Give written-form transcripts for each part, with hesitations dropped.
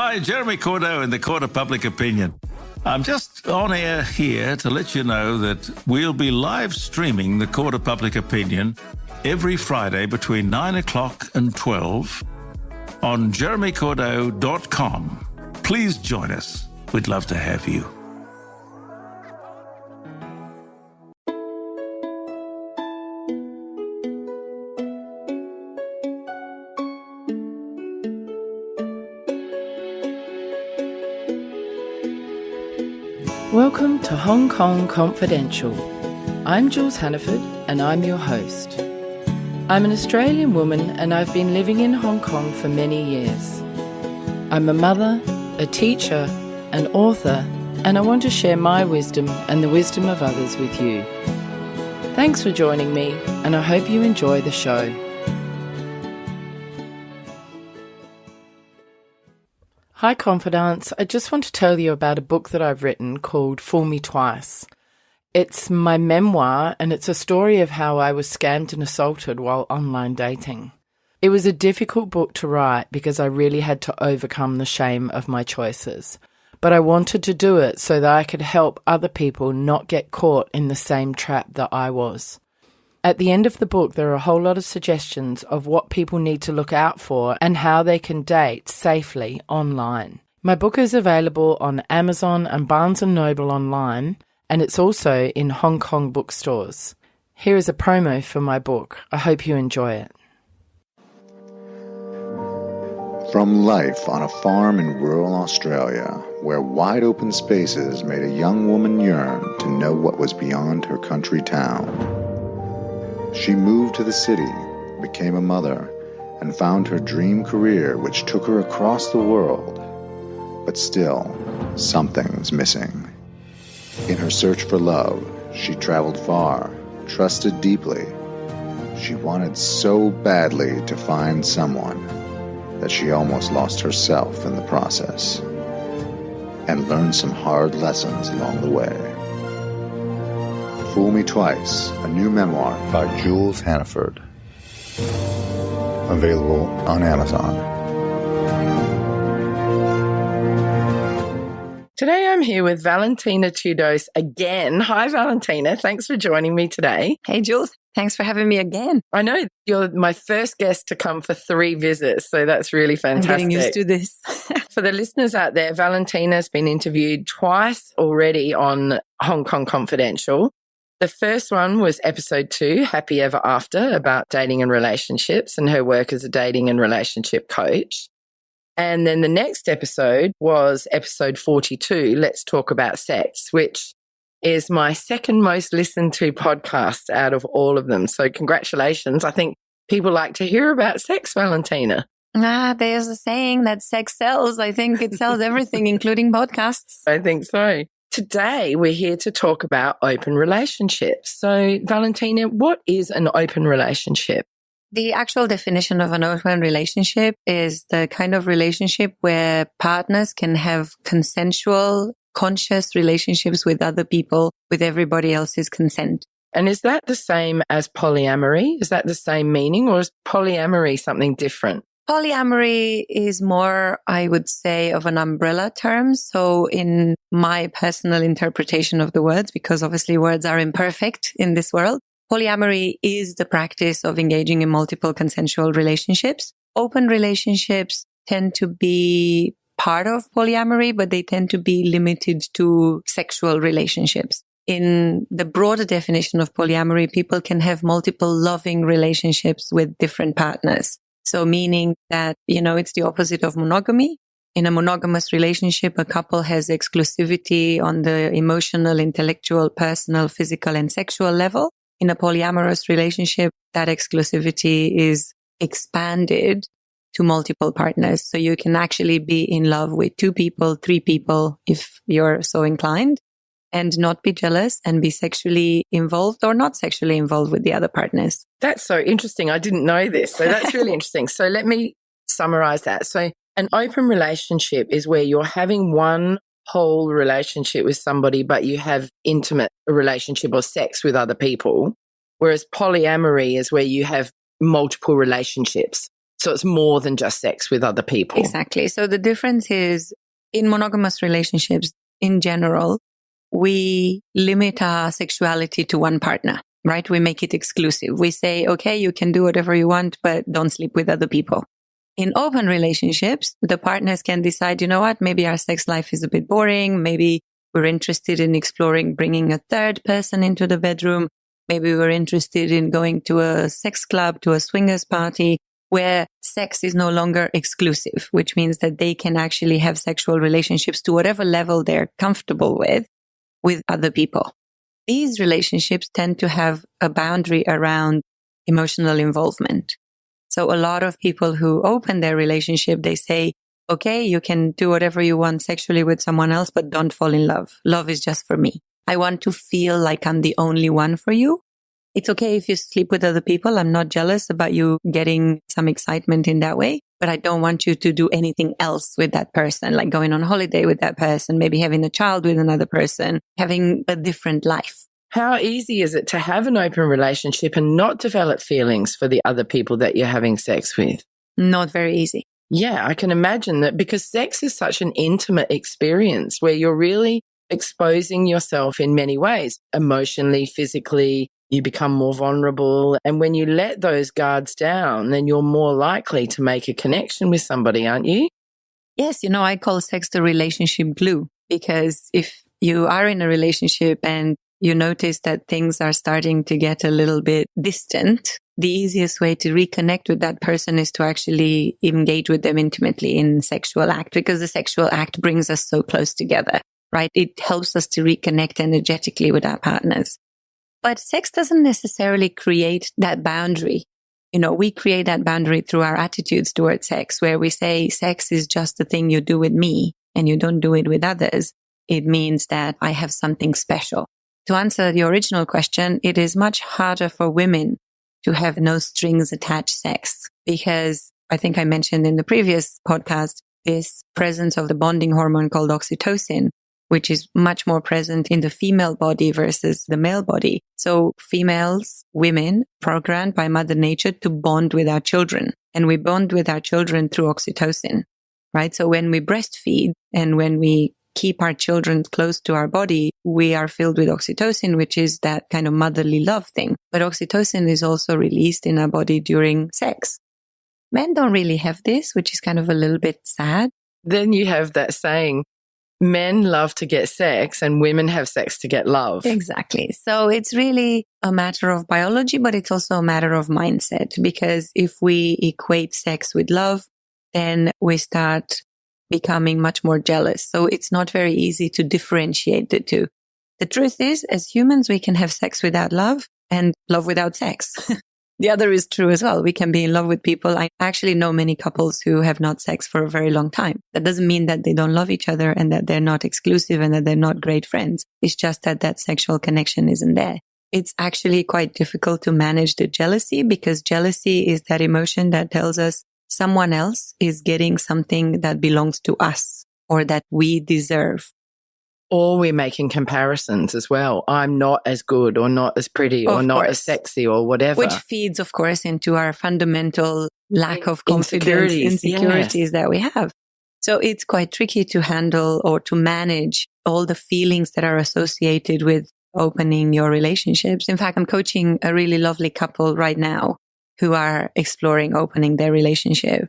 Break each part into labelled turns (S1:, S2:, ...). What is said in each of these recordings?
S1: Hi, Jeremy Cordeaux in the Court of Public Opinion. I'm just on air here to let you know that we'll be live streaming the Court of Public Opinion every Friday between 9 o'clock and 12 on jeremycordeaux.com. Please join us. We'd love to have you.
S2: Welcome to Hong Kong Confidential. I'm Jules Hannaford and I'm your host. I'm an Australian woman and I've been living in Hong Kong for many years. I'm a mother, a teacher, an author, and I want to share my wisdom and the wisdom of others with you. Thanks for joining me and I hope you enjoy the show. Hi Confidants, I just want to tell you about a book that I've written called Fool Me Twice. It's my memoir and it's a story of how I was scammed and assaulted while online dating. It was a difficult book to write because I really had to overcome the shame of my choices. But I wanted to do it so that I could help other people not get caught in the same trap that I was. At the end of the book, there are a whole lot of suggestions of what people need to look out for and how they can date safely online. My book is available on Amazon and Barnes & Noble online, and it's also in Hong Kong bookstores. Here is a promo for my book. I hope you enjoy it.
S3: From life on a farm in rural Australia, where wide open spaces made a young woman yearn to know what was beyond her country town. She moved to the city, became a mother, and found her dream career which took her across the world. But still, something was missing. In her search for love, she traveled far, trusted deeply. She wanted so badly to find someone that she almost lost herself in the process and learned some hard lessons along the way. Fool Me Twice, a new memoir by Jules Hannaford. Available on Amazon.
S2: Today I'm here with Valentina Tudose again. Hi Valentina, thanks for joining me today.
S4: Hey Jules, thanks for having me again.
S2: I know you're my first guest to come for 3 visits, so that's really fantastic.
S4: I'm getting used to this.
S2: For the listeners out there, Valentina's been interviewed twice already on Hong Kong Confidential. The first one was episode 2, Happy Ever After, about dating and relationships and her work as a dating and relationship coach. And then the next episode was episode 42, Let's Talk About Sex, which is my second most listened to podcast out of all of them. So congratulations. I think people like to hear about sex, Valentina.
S4: There's a saying that sex sells. I think it sells everything, including podcasts.
S2: I think so. Today, we're here to talk about open relationships. So, Valentina, what is an open relationship?
S4: The actual definition of an open relationship is the kind of relationship where partners can have consensual, conscious relationships with other people with everybody else's consent.
S2: And is that the same as polyamory? Is that the same meaning, or is polyamory something different?
S4: Polyamory is more, I would say, of an umbrella term. So in my personal interpretation of the words, because obviously words are imperfect in this world, polyamory is the practice of engaging in multiple consensual relationships. Open relationships tend to be part of polyamory, but they tend to be limited to sexual relationships. In the broader definition of polyamory, people can have multiple loving relationships with different partners. So meaning that, it's the opposite of monogamy. In a monogamous relationship, a couple has exclusivity on the emotional, intellectual, personal, physical, and sexual level. In a polyamorous relationship, that exclusivity is expanded to multiple partners. So you can actually be in love with 2 people, 3 people, if you're so inclined, and not be jealous and be sexually involved or not sexually involved with the other partners.
S2: That's so interesting. I didn't know this. So that's really interesting. So let me summarize that. So an open relationship is where you're having one whole relationship with somebody, but you have intimate relationship or sex with other people. Whereas polyamory is where you have multiple relationships. So it's more than just sex with other people.
S4: Exactly. So the difference is in monogamous relationships in general, we limit our sexuality to one partner, right? We make it exclusive. We say, okay, you can do whatever you want, but don't sleep with other people. In open relationships, the partners can decide, you know what, maybe our sex life is a bit boring. Maybe we're interested in exploring bringing a third person into the bedroom. Maybe we're interested in going to a sex club, to a swingers party where sex is no longer exclusive, which means that they can actually have sexual relationships to whatever level they're comfortable with other people. These relationships tend to have a boundary around emotional involvement. So a lot of people who open their relationship, they say, okay, you can do whatever you want sexually with someone else, but don't fall in love. Love is just for me. I want to feel like I'm the only one for you. It's okay if you sleep with other people. I'm not jealous about you getting some excitement in that way, but I don't want you to do anything else with that person, like going on holiday with that person, maybe having a child with another person, having a different life.
S2: How easy is it to have an open relationship and not develop feelings for the other people that you're having sex with?
S4: Not very easy.
S2: Yeah, I can imagine that, because sex is such an intimate experience where you're really exposing yourself in many ways, emotionally, physically. You become more vulnerable. And when you let those guards down, then you're more likely to make a connection with somebody, aren't you?
S4: Yes, I call sex the relationship glue, because if you are in a relationship and you notice that things are starting to get a little bit distant, the easiest way to reconnect with that person is to actually engage with them intimately in sexual act, because the sexual act brings us so close together, right? It helps us to reconnect energetically with our partners. But sex doesn't necessarily create that boundary. We create that boundary through our attitudes towards sex, where we say sex is just the thing you do with me and you don't do it with others. It means that I have something special. To answer the original question, it is much harder for women to have no strings attached sex, because I think I mentioned in the previous podcast, this presence of the bonding hormone called oxytocin, which is much more present in the female body versus the male body. So females, women, programmed by Mother Nature to bond with our children. And we bond with our children through oxytocin, right? So when we breastfeed and when we keep our children close to our body, we are filled with oxytocin, which is that kind of motherly love thing. But oxytocin is also released in our body during sex. Men don't really have this, which is kind of a little bit sad.
S2: Then you have that saying, men love to get sex and women have sex to get love.
S4: Exactly. So it's really a matter of biology, but it's also a matter of mindset, because if we equate sex with love, then we start becoming much more jealous. So it's not very easy to differentiate the two. The truth is, as humans, we can have sex without love and love without sex. The other is true as well. We can be in love with people. I actually know many couples who have not sex for a very long time. That doesn't mean that they don't love each other and that they're not exclusive and that they're not great friends. It's just that that sexual connection isn't there. It's actually quite difficult to manage the jealousy, because jealousy is that emotion that tells us someone else is getting something that belongs to us or that we deserve.
S2: Or we're making comparisons as well. I'm not as good or not as pretty or not as sexy or whatever.
S4: Which feeds, of course, into our fundamental lack of confidence, insecurities that we have. So it's quite tricky to handle or to manage all the feelings that are associated with opening your relationships. In fact, I'm coaching a really lovely couple right now who are exploring opening their relationship.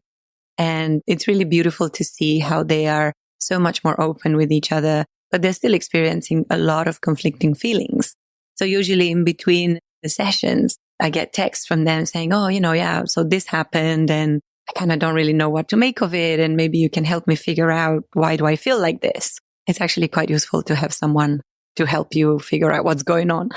S4: And it's really beautiful to see how they are so much more open with each other, but they're still experiencing a lot of conflicting feelings. So usually in between the sessions, I get texts from them saying, oh, so this happened and I kind of don't really know what to make of it. And maybe you can help me figure out, why do I feel like this? It's actually quite useful to have someone to help you figure out what's going on.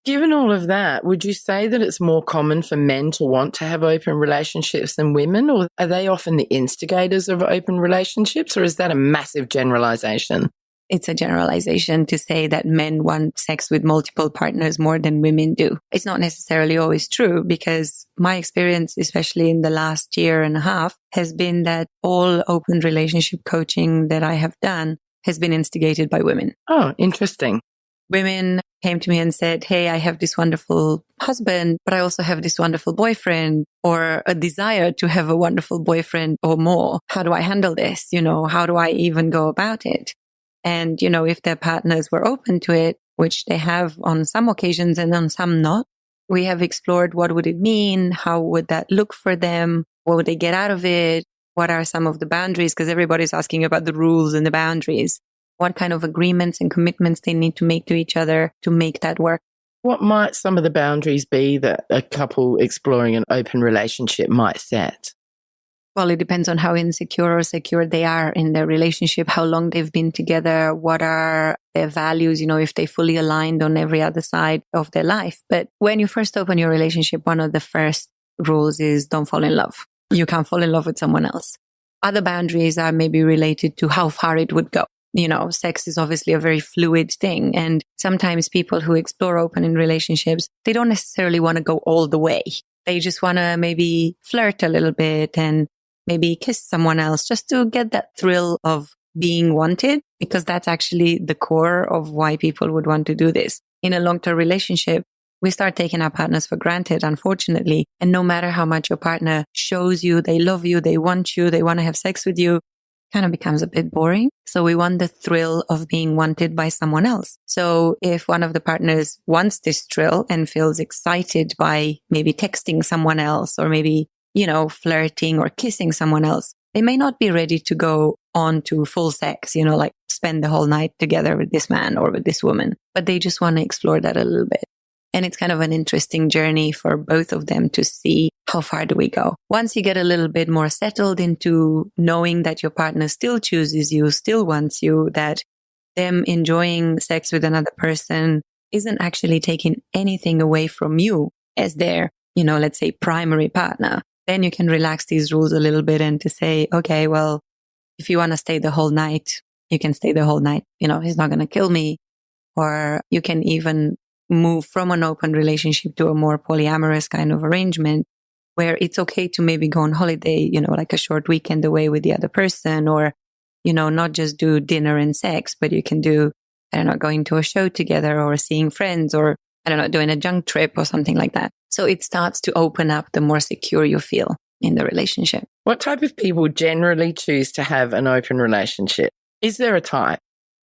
S2: Given all of that, would you say that it's more common for men to want to have open relationships than women, or are they often the instigators of open relationships, or is that a massive generalization?
S4: It's a generalization to say that men want sex with multiple partners more than women do. It's not necessarily always true, because my experience, especially in the last year and a half, has been that all open relationship coaching that I have done has been instigated by women.
S2: Oh, interesting.
S4: women came to me and said, hey, I have this wonderful husband, but I also have this wonderful boyfriend, or a desire to have a wonderful boyfriend or more. How do I handle this? How do I even go about it? And, if their partners were open to it, which they have on some occasions and on some not, we have explored what would it mean? How would that look for them? What would they get out of it? What are some of the boundaries? Because everybody's asking about the rules and the boundaries. What kind of agreements and commitments they need to make to each other to make that work.
S2: What might some of the boundaries be that a couple exploring an open relationship might set?
S4: Well, it depends on how insecure or secure they are in their relationship, how long they've been together, what are their values, if they fully aligned on every other side of their life. But when you first open your relationship, one of the first rules is don't fall in love. You can't fall in love with someone else. Other boundaries are maybe related to how far it would go. Sex is obviously a very fluid thing. And sometimes people who explore open in relationships, they don't necessarily want to go all the way. They just want to maybe flirt a little bit and maybe kiss someone else just to get that thrill of being wanted, because that's actually the core of why people would want to do this. In a long-term relationship, we start taking our partners for granted, unfortunately. And no matter how much your partner shows you, they love you, they want to have sex with you, kind of becomes a bit boring. So we want the thrill of being wanted by someone else. So if one of the partners wants this thrill and feels excited by maybe texting someone else or maybe flirting or kissing someone else, they may not be ready to go on to full sex, like spend the whole night together with this man or with this woman, but they just want to explore that a little bit. And it's kind of an interesting journey for both of them to see how far do we go. Once you get a little bit more settled into knowing that your partner still chooses you, still wants you, that them enjoying sex with another person isn't actually taking anything away from you as their, let's say primary partner, then you can relax these rules a little bit and to say, okay, well, if you want to stay the whole night, you can stay the whole night. He's not going to kill me. Or you can even move from an open relationship to a more polyamorous kind of arrangement where it's okay to maybe go on holiday, like a short weekend away with the other person, or, not just do dinner and sex, but you can do, going to a show together or seeing friends or, doing a junk trip or something like that. So it starts to open up the more secure you feel in the relationship.
S2: What type of people generally choose to have an open relationship? Is there a type?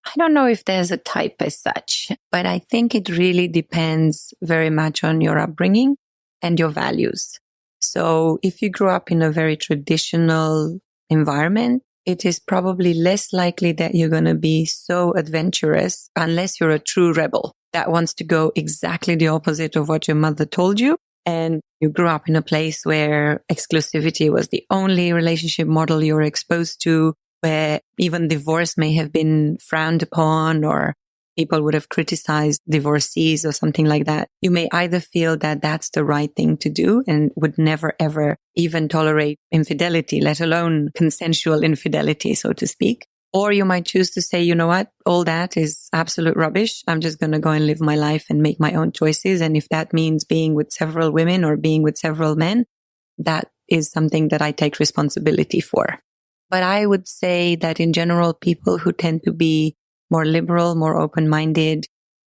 S4: I don't know if there's a type as such, but I think it really depends very much on your upbringing and your values. So if you grew up in a very traditional environment, it is probably less likely that you're going to be so adventurous unless you're a true rebel that wants to go exactly the opposite of what your mother told you. And you grew up in a place where exclusivity was the only relationship model you were exposed to, where even divorce may have been frowned upon or people would have criticized divorcees or something like that. You may either feel that that's the right thing to do and would never, ever even tolerate infidelity, let alone consensual infidelity, so to speak. Or you might choose to say, you know what, all that is absolute rubbish. I'm just going to go and live my life and make my own choices. And if that means being with several women or being with several men, that is something that I take responsibility for. But I would say that in general, people who tend to be more liberal, more open-minded,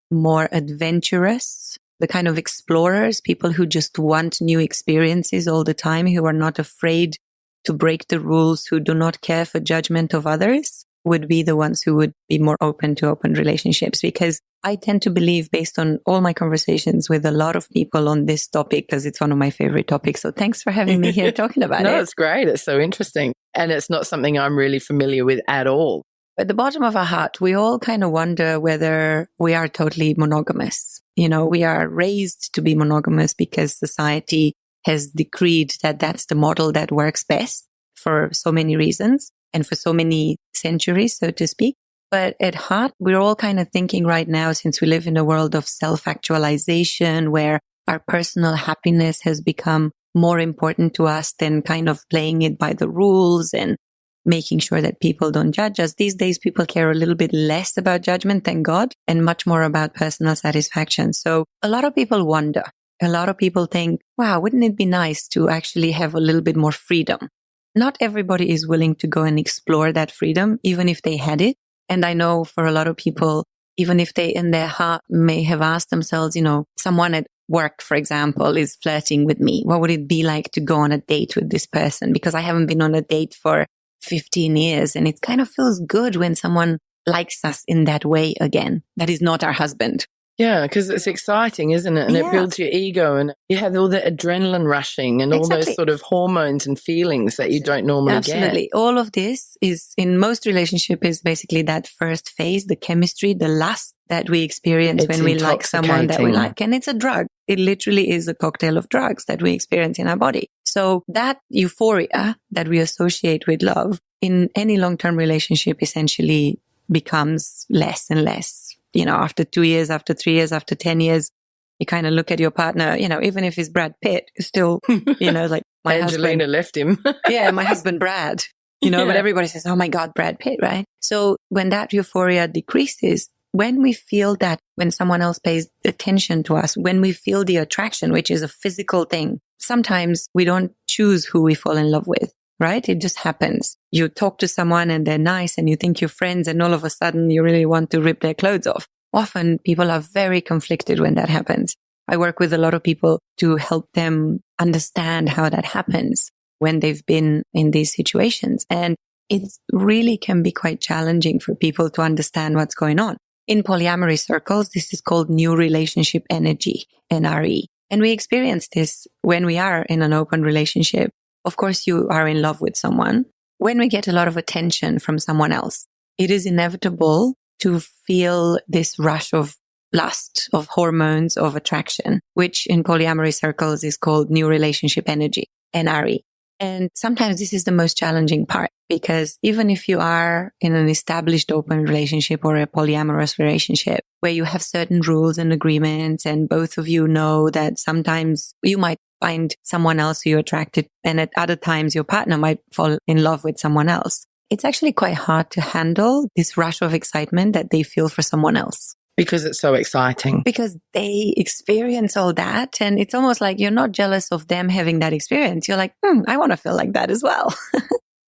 S4: more adventurous, the kind of explorers, people who just want new experiences all the time, who are not afraid to break the rules, who do not care for judgment of others, would be the ones who would be more open to open relationships. Because I tend to believe, based on all my conversations with a lot of people on this topic, because it's one of my favorite topics. So thanks for having me here talking about it.
S2: No, it's great. It's so interesting. And it's not something I'm really familiar with at all.
S4: At the bottom of our heart, we all kind of wonder whether we are totally monogamous. We are raised to be monogamous because society has decreed that that's the model that works best for so many reasons and for so many centuries, so to speak. But at heart, we're all kind of thinking right now, since we live in a world of self-actualization where our personal happiness has become more important to us than kind of playing it by the rules and making sure that people don't judge us. These days, people care a little bit less about judgment, thank God, and much more about personal satisfaction. So a lot of people wonder. A lot of people think, wow, wouldn't it be nice to actually have a little bit more freedom? Not everybody is willing to go and explore that freedom, even if they had it. And I know for a lot of people, even if they in their heart may have asked themselves, someone at work, for example, is flirting with me. What would it be like to go on a date with this person? Because I haven't been on a date for 15 years. And it kind of feels good when someone likes us in that way again. That is not our husband.
S2: Yeah, because it's exciting, isn't it? And it builds your ego and you have all the adrenaline rushing and all those sort of hormones and feelings that you don't normally get.
S4: Absolutely. All of this is in most relationships is basically that first phase, the chemistry, the lust that we experience when we like someone that we like. And it's a drug. It literally is a cocktail of drugs that we experience in our body. So that euphoria that we associate with love in any long-term relationship essentially becomes less and less. After 2 years, after 3 years, after 10 years, you kind of look at your partner, even if it's Brad Pitt, still, like my
S2: Angelina left him.
S4: Yeah, my husband, Brad, but everybody says, oh my God, Brad Pitt, right? So when that euphoria decreases, when we feel that when someone else pays attention to us, when we feel the attraction, which is a physical thing, sometimes we don't choose who we fall in love with. Right? It just happens. You talk to someone and they're nice and you think you're friends and all of a sudden you really want to rip their clothes off. Often people are very conflicted when that happens. I work with a lot of people to help them understand how that happens when they've been in these situations. And it really can be quite challenging for people to understand what's going on. In polyamory circles, this is called new relationship energy, NRE. And we experience this when we are in an open relationship. Of course, you are in love with someone. When we get a lot of attention from someone else, it is inevitable to feel this rush of lust, of hormones, of attraction, which in polyamory circles is called new relationship energy, NRE. And sometimes this is the most challenging part because even if you are in an established open relationship or a polyamorous relationship where you have certain rules and agreements and both of you know that sometimes you might find someone else who you're attracted and at other times your partner might fall in love with someone else. It's actually quite hard to handle this rush of excitement that they feel for someone else.
S2: Because it's so exciting.
S4: Because they experience all that. And it's almost like you're not jealous of them having that experience. You're like, I want to feel like that as well.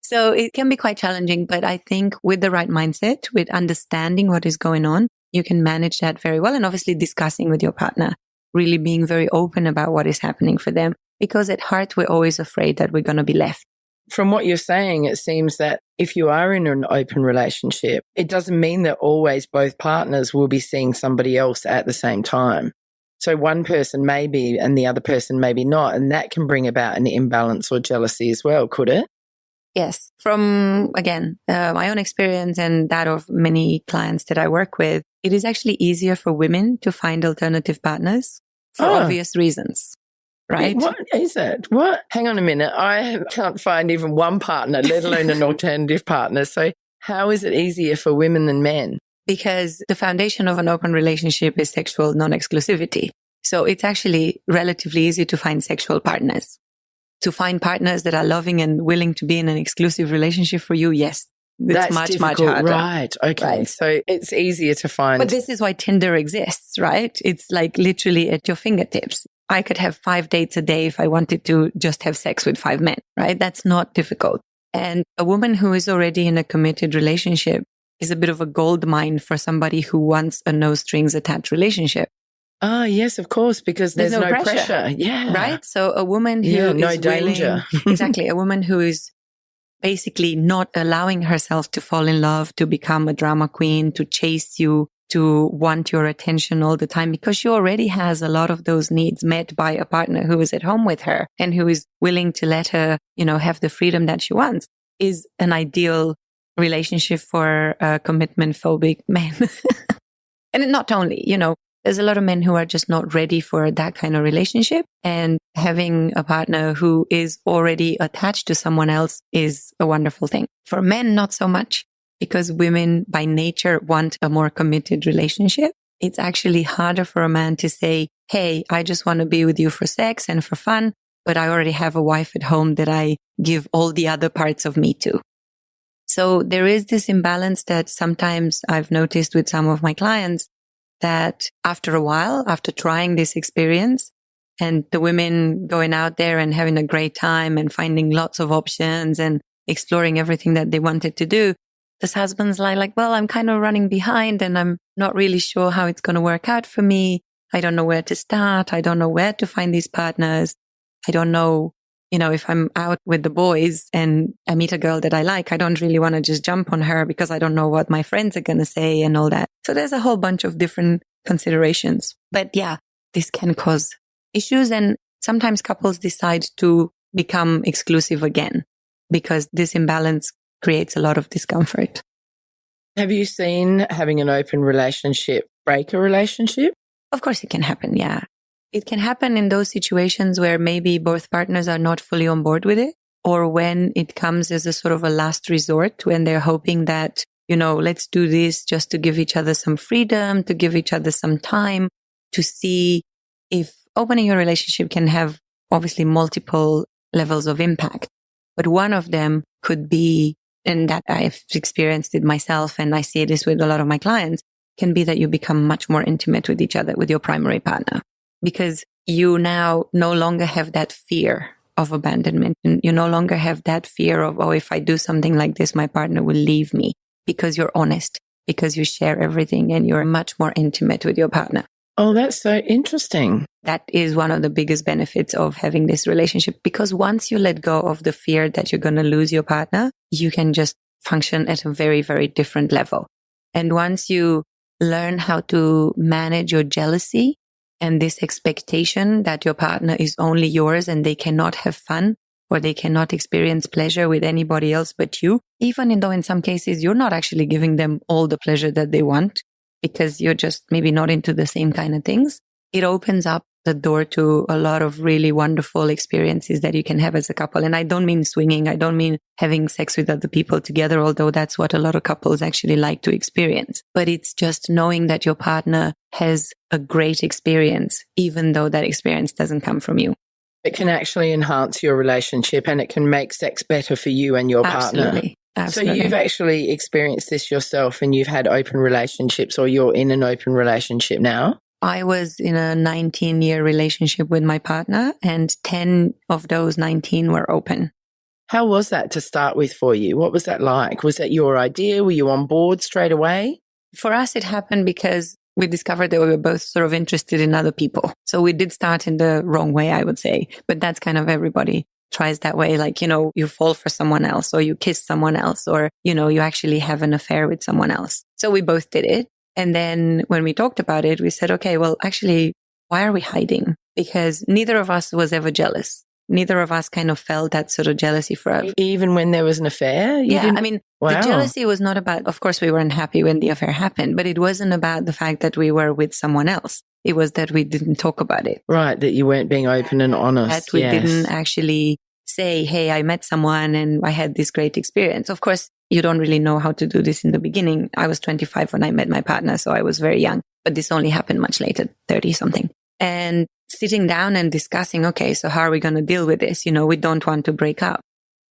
S4: So it can be quite challenging. But I think with the right mindset, with understanding what is going on, you can manage that very well. And obviously discussing with your partner, really being very open about what is happening for them. Because at heart, we're always afraid that we're going to be left.
S2: From what you're saying, it seems that if you are in an open relationship, it doesn't mean that always both partners will be seeing somebody else at the same time. So one person may be and the other person maybe not. And that can bring about an imbalance or jealousy as well, could it?
S4: Yes. From, again, my own experience and that of many clients that I work with, it is actually easier for women to find alternative partners for obvious reasons. Right?
S2: What is it? What? Hang on a minute. I can't find even one partner, let alone an alternative partner. So how is it easier for women than men?
S4: Because the foundation of an open relationship is sexual non-exclusivity. So it's actually relatively easy to find sexual partners. To find partners that are loving and willing to be in an exclusive relationship for you, yes. That's much harder.
S2: Right. Okay. Right. So it's easier to find.
S4: But this is why Tinder exists, right? It's like literally at your fingertips. I could have 5 dates a day if I wanted to just have sex with 5 men, right? That's not difficult. And a woman who is already in a committed relationship is a bit of a gold mine for somebody who wants a no strings attached relationship.
S2: Ah, yes, of course, because there's no pressure. Yeah.
S4: Right? So a woman who is
S2: no danger.
S4: Exactly. A woman who is basically not allowing herself to fall in love, to become a drama queen, to chase you, to want your attention all the time, because she already has a lot of those needs met by a partner who is at home with her and who is willing to let her, have the freedom that she wants, is an ideal relationship for commitment phobic men. And not only, there's a lot of men who are just not ready for that kind of relationship, and having a partner who is already attached to someone else is a wonderful thing. For men, not so much. Because women by nature want a more committed relationship. It's actually harder for a man to say, hey, I just want to be with you for sex and for fun, but I already have a wife at home that I give all the other parts of me to. So there is this imbalance that sometimes I've noticed with some of my clients, that after a while, after trying this experience and the women going out there and having a great time and finding lots of options and exploring everything that they wanted to do, this husband's like, well, I'm kind of running behind and I'm not really sure how it's going to work out for me. I don't know where to start. I don't know where to find these partners. I don't know, if I'm out with the boys and I meet a girl that I like, I don't really want to just jump on her because I don't know what my friends are going to say and all that. So there's a whole bunch of different considerations. But yeah, this can cause issues. And sometimes couples decide to become exclusive again because this imbalance creates a lot of discomfort.
S2: Have you seen having an open relationship break a relationship?
S4: Of course it can happen, yeah. It can happen in those situations where maybe both partners are not fully on board with it, or when it comes as a sort of a last resort, when they're hoping that, let's do this just to give each other some freedom, to give each other some time, to see if opening your relationship can have obviously multiple levels of impact. But one of them could be, and that I've experienced it myself, and I see this with a lot of my clients, can be that you become much more intimate with each other, with your primary partner, because you now no longer have that fear of abandonment. And you no longer have that fear of, if I do something like this, my partner will leave me, because you're honest, because you share everything and you're much more intimate with your partner.
S2: Oh, that's so interesting.
S4: That is one of the biggest benefits of having this relationship, because once you let go of the fear that you're going to lose your partner, you can just function at a very, very different level. And once you learn how to manage your jealousy and this expectation that your partner is only yours and they cannot have fun or they cannot experience pleasure with anybody else but you, even though in some cases you're not actually giving them all the pleasure that they want because you're just maybe not into the same kind of things, it opens up the door to a lot of really wonderful experiences that you can have as a couple. And I don't mean swinging. I don't mean having sex with other people together, although that's what a lot of couples actually like to experience. But it's just knowing that your partner has a great experience, even though that experience doesn't come from you.
S2: It can actually enhance your relationship and it can make sex better for you and your partner.
S4: Absolutely.
S2: So you've actually experienced this yourself and you've had open relationships, or you're in an open relationship now?
S4: I was in a 19-year relationship with my partner, and 10 of those 19 were open.
S2: How was that to start with for you? What was that like? Was that your idea? Were you on board straight away?
S4: For us, it happened because we discovered that we were both sort of interested in other people. So we did start in the wrong way, I would say. But that's kind of everybody tries that way. Like, you fall for someone else, or you kiss someone else, or, you actually have an affair with someone else. So we both did it. And then when we talked about it, we said, okay, well, actually, why are we hiding? Because neither of us was ever jealous. Neither of us kind of felt that sort of jealousy for us.
S2: Even when there was an affair?
S4: Wow. The jealousy was not about, of course, we weren't happy when the affair happened, but it wasn't about the fact that we were with someone else. It was that we didn't talk about it.
S2: Right, that you weren't being open and honest.
S4: That we didn't actually say, hey, I met someone and I had this great experience. Of course, you don't really know how to do this in the beginning. I was 25 when I met my partner, so I was very young. But this only happened much later, 30 something. And sitting down and discussing, okay, so how are we going to deal with this? We don't want to break up,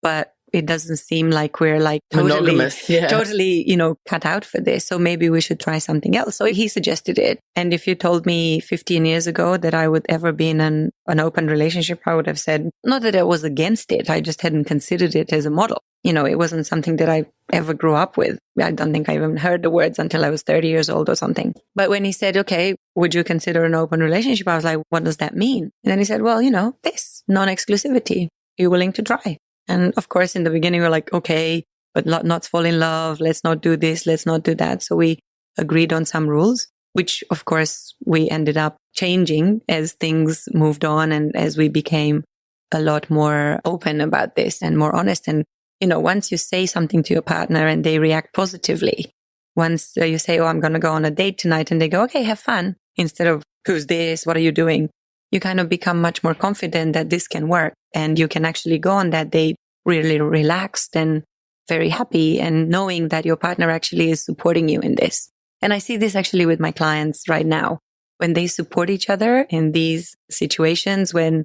S4: but it doesn't seem like we're totally, cut out for this. So maybe we should try something else. So he suggested it. And if you told me 15 years ago that I would ever be in an open relationship, I would have said, not that I was against it. I just hadn't considered it as a model. It wasn't something that I ever grew up with. I don't think I even heard the words until I was 30 years old or something. But when he said, okay, would you consider an open relationship? I was like, what does that mean? And then he said, well, this non-exclusivity. You're willing to try. And of course, in the beginning, we're like, okay, but not fall in love. Let's not do this. Let's not do that. So we agreed on some rules, which of course we ended up changing as things moved on and as we became a lot more open about this and more honest. And, once you say something to your partner and they react positively, once you say, oh, I'm going to go on a date tonight, and they go, okay, have fun, instead of who's this? What are you doing? You kind of become much more confident that this can work, and you can actually go on that date really relaxed and very happy, and knowing that your partner actually is supporting you in this. And I see this actually with my clients right now, when they support each other in these situations, when,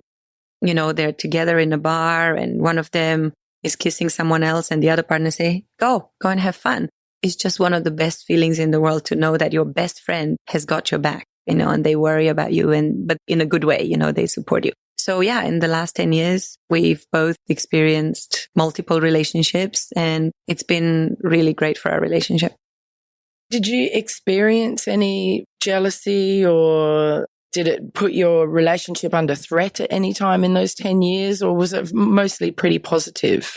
S4: they're together in a bar and one of them is kissing someone else and the other partner say, go and have fun. It's just one of the best feelings in the world to know that your best friend has got your back, and they worry about you, but in a good way, they support you. So yeah, in the last 10 years, we've both experienced multiple relationships, and it's been really great for our relationship.
S2: Did you experience any jealousy, or did it put your relationship under threat at any time in those 10 years, or was it mostly pretty positive?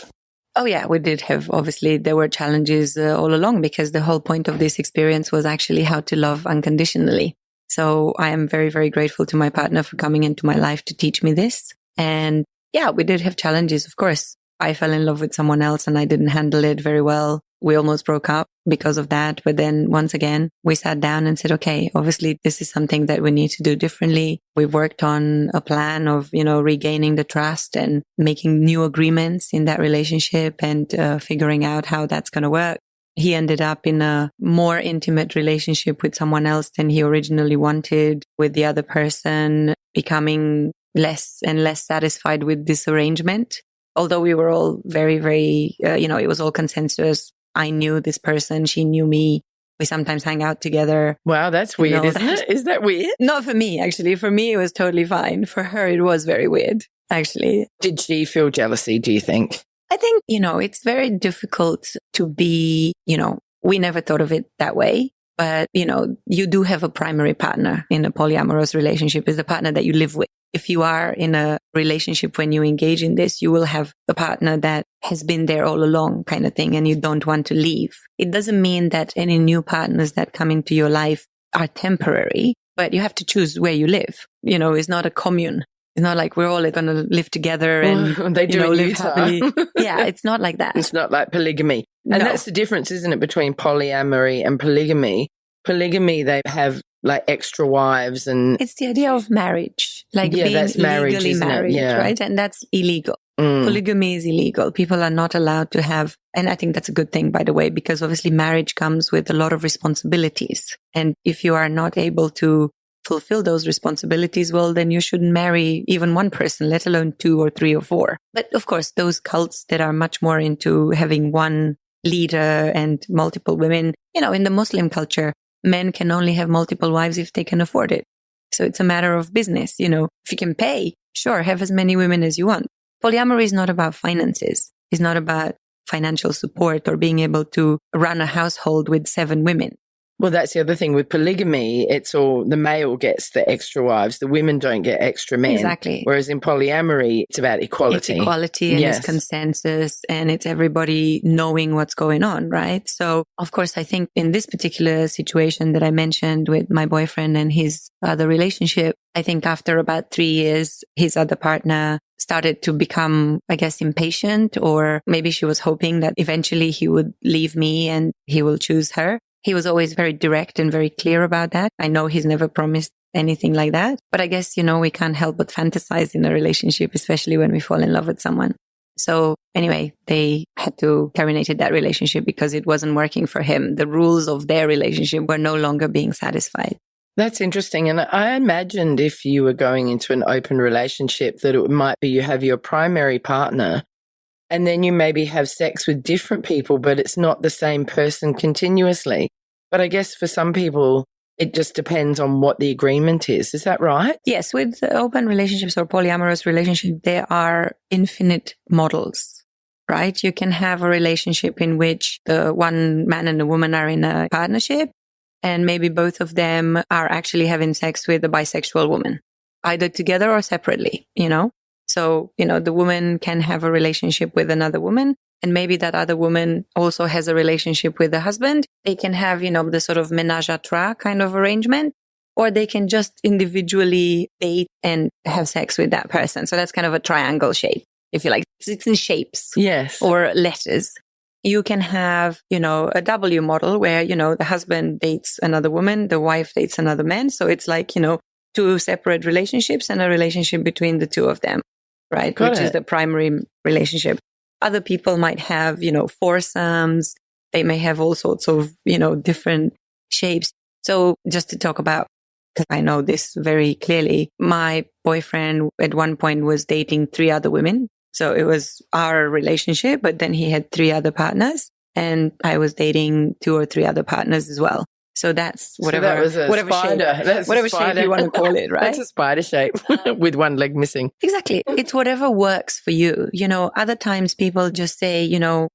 S4: Oh yeah, we did have, obviously there were challenges all along, because the whole point of this experience was actually how to love unconditionally. So I am very, very grateful to my partner for coming into my life to teach me this. And yeah, we did have challenges, of course. I fell in love with someone else and I didn't handle it very well. We almost broke up because of that. But then once again, we sat down and said, okay, obviously this is something that we need to do differently. We worked on a plan of, regaining the trust and making new agreements in that relationship and figuring out how that's going to work. He ended up in a more intimate relationship with someone else than he originally wanted, with the other person becoming less and less satisfied with this arrangement. Although we were all very, very, it was all consensus. I knew this person. She knew me. We sometimes hang out together.
S2: Wow, that's weird, isn't it? Is that weird?
S4: Not for me, actually. For me, it was totally fine. For her, it was very weird, actually.
S2: Did she feel jealousy, do you think?
S4: I think, it's very difficult to be, we never thought of it that way. But, you do have a primary partner in a polyamorous relationship, is the partner that you live with. If you are in a relationship when you engage in this, you will have a partner that has been there all along kind of thing, and you don't want to leave. It doesn't mean that any new partners that come into your life are temporary, but you have to choose where you live. It's not a commune. It's not like we're all going to live together and
S2: they do
S4: live happily. Yeah, it's not like that.
S2: It's not like polygamy. And that's the difference, isn't it, between polyamory and polygamy? Polygamy, they have like extra wives, and
S4: it's the idea of marriage, like being
S2: that's marriage,
S4: legally married, right? And that's illegal. Polygamy is illegal. People are not allowed to have, and I think that's a good thing, by the way, because obviously marriage comes with a lot of responsibilities. And if you are not able to fulfill those responsibilities, well, then you shouldn't marry even one person, let alone 2 or 3 or 4. But of course, those cults that are much more into having one leader and multiple women, in the Muslim culture, men can only have multiple wives if they can afford it. So it's a matter of business. If you can pay, sure, have as many women as you want. Polyamory is not about finances. It's not about financial support or being able to run a household with 7 women.
S2: Well, that's the other thing with polygamy. It's all the male gets the extra wives. The women don't get extra men.
S4: Exactly.
S2: Whereas in polyamory, it's about equality.
S4: It's equality and it's consensus and it's everybody knowing what's going on, right? So, of course, I think in this particular situation that I mentioned with my boyfriend and his other relationship, I think after about 3 years, his other partner started to become, I guess, impatient, or maybe she was hoping that eventually he would leave me and he will choose her. He was always very direct and very clear about that. I know he's never promised anything like that, but I guess, we can't help but fantasize in a relationship, especially when we fall in love with someone. So anyway, they had to terminate that relationship because it wasn't working for him. The rules of their relationship were no longer being satisfied.
S2: That's interesting. And I imagined if you were going into an open relationship that it might be you have your primary partner and then you maybe have sex with different people, but it's not the same person continuously. But I guess for some people, it just depends on what the agreement is. Is that right?
S4: Yes. With open relationships or polyamorous relationships, there are infinite models, right? You can have a relationship in which the one man and a woman are in a partnership, and maybe both of them are actually having sex with a bisexual woman, either together or separately, So, the woman can have a relationship with another woman, and maybe that other woman also has a relationship with the husband. They can have, the sort of ménage à trois kind of arrangement, or they can just individually date and have sex with that person. So that's kind of a triangle shape, if you like. It's in shapes.
S2: Yes.
S4: Or letters. You can have, a W model where, the husband dates another woman, the wife dates another man. So it's like, 2 separate relationships and a relationship between the 2 of them. Right? Which is the primary relationship. Other people might have, foursomes. They may have all sorts of, different shapes. So just to talk about, because I know this very clearly, my boyfriend at one point was dating 3 other women. So it was our relationship, but then he had 3 other partners and I was dating 2 or 3 other partners as well. So that's whatever,
S2: so that was a
S4: whatever
S2: spider.
S4: shape,
S2: That's
S4: whatever
S2: a spider.
S4: shape you want to call it, right?
S2: That's a spider shape with one leg missing.
S4: Exactly. It's whatever works for you. Other times people just say,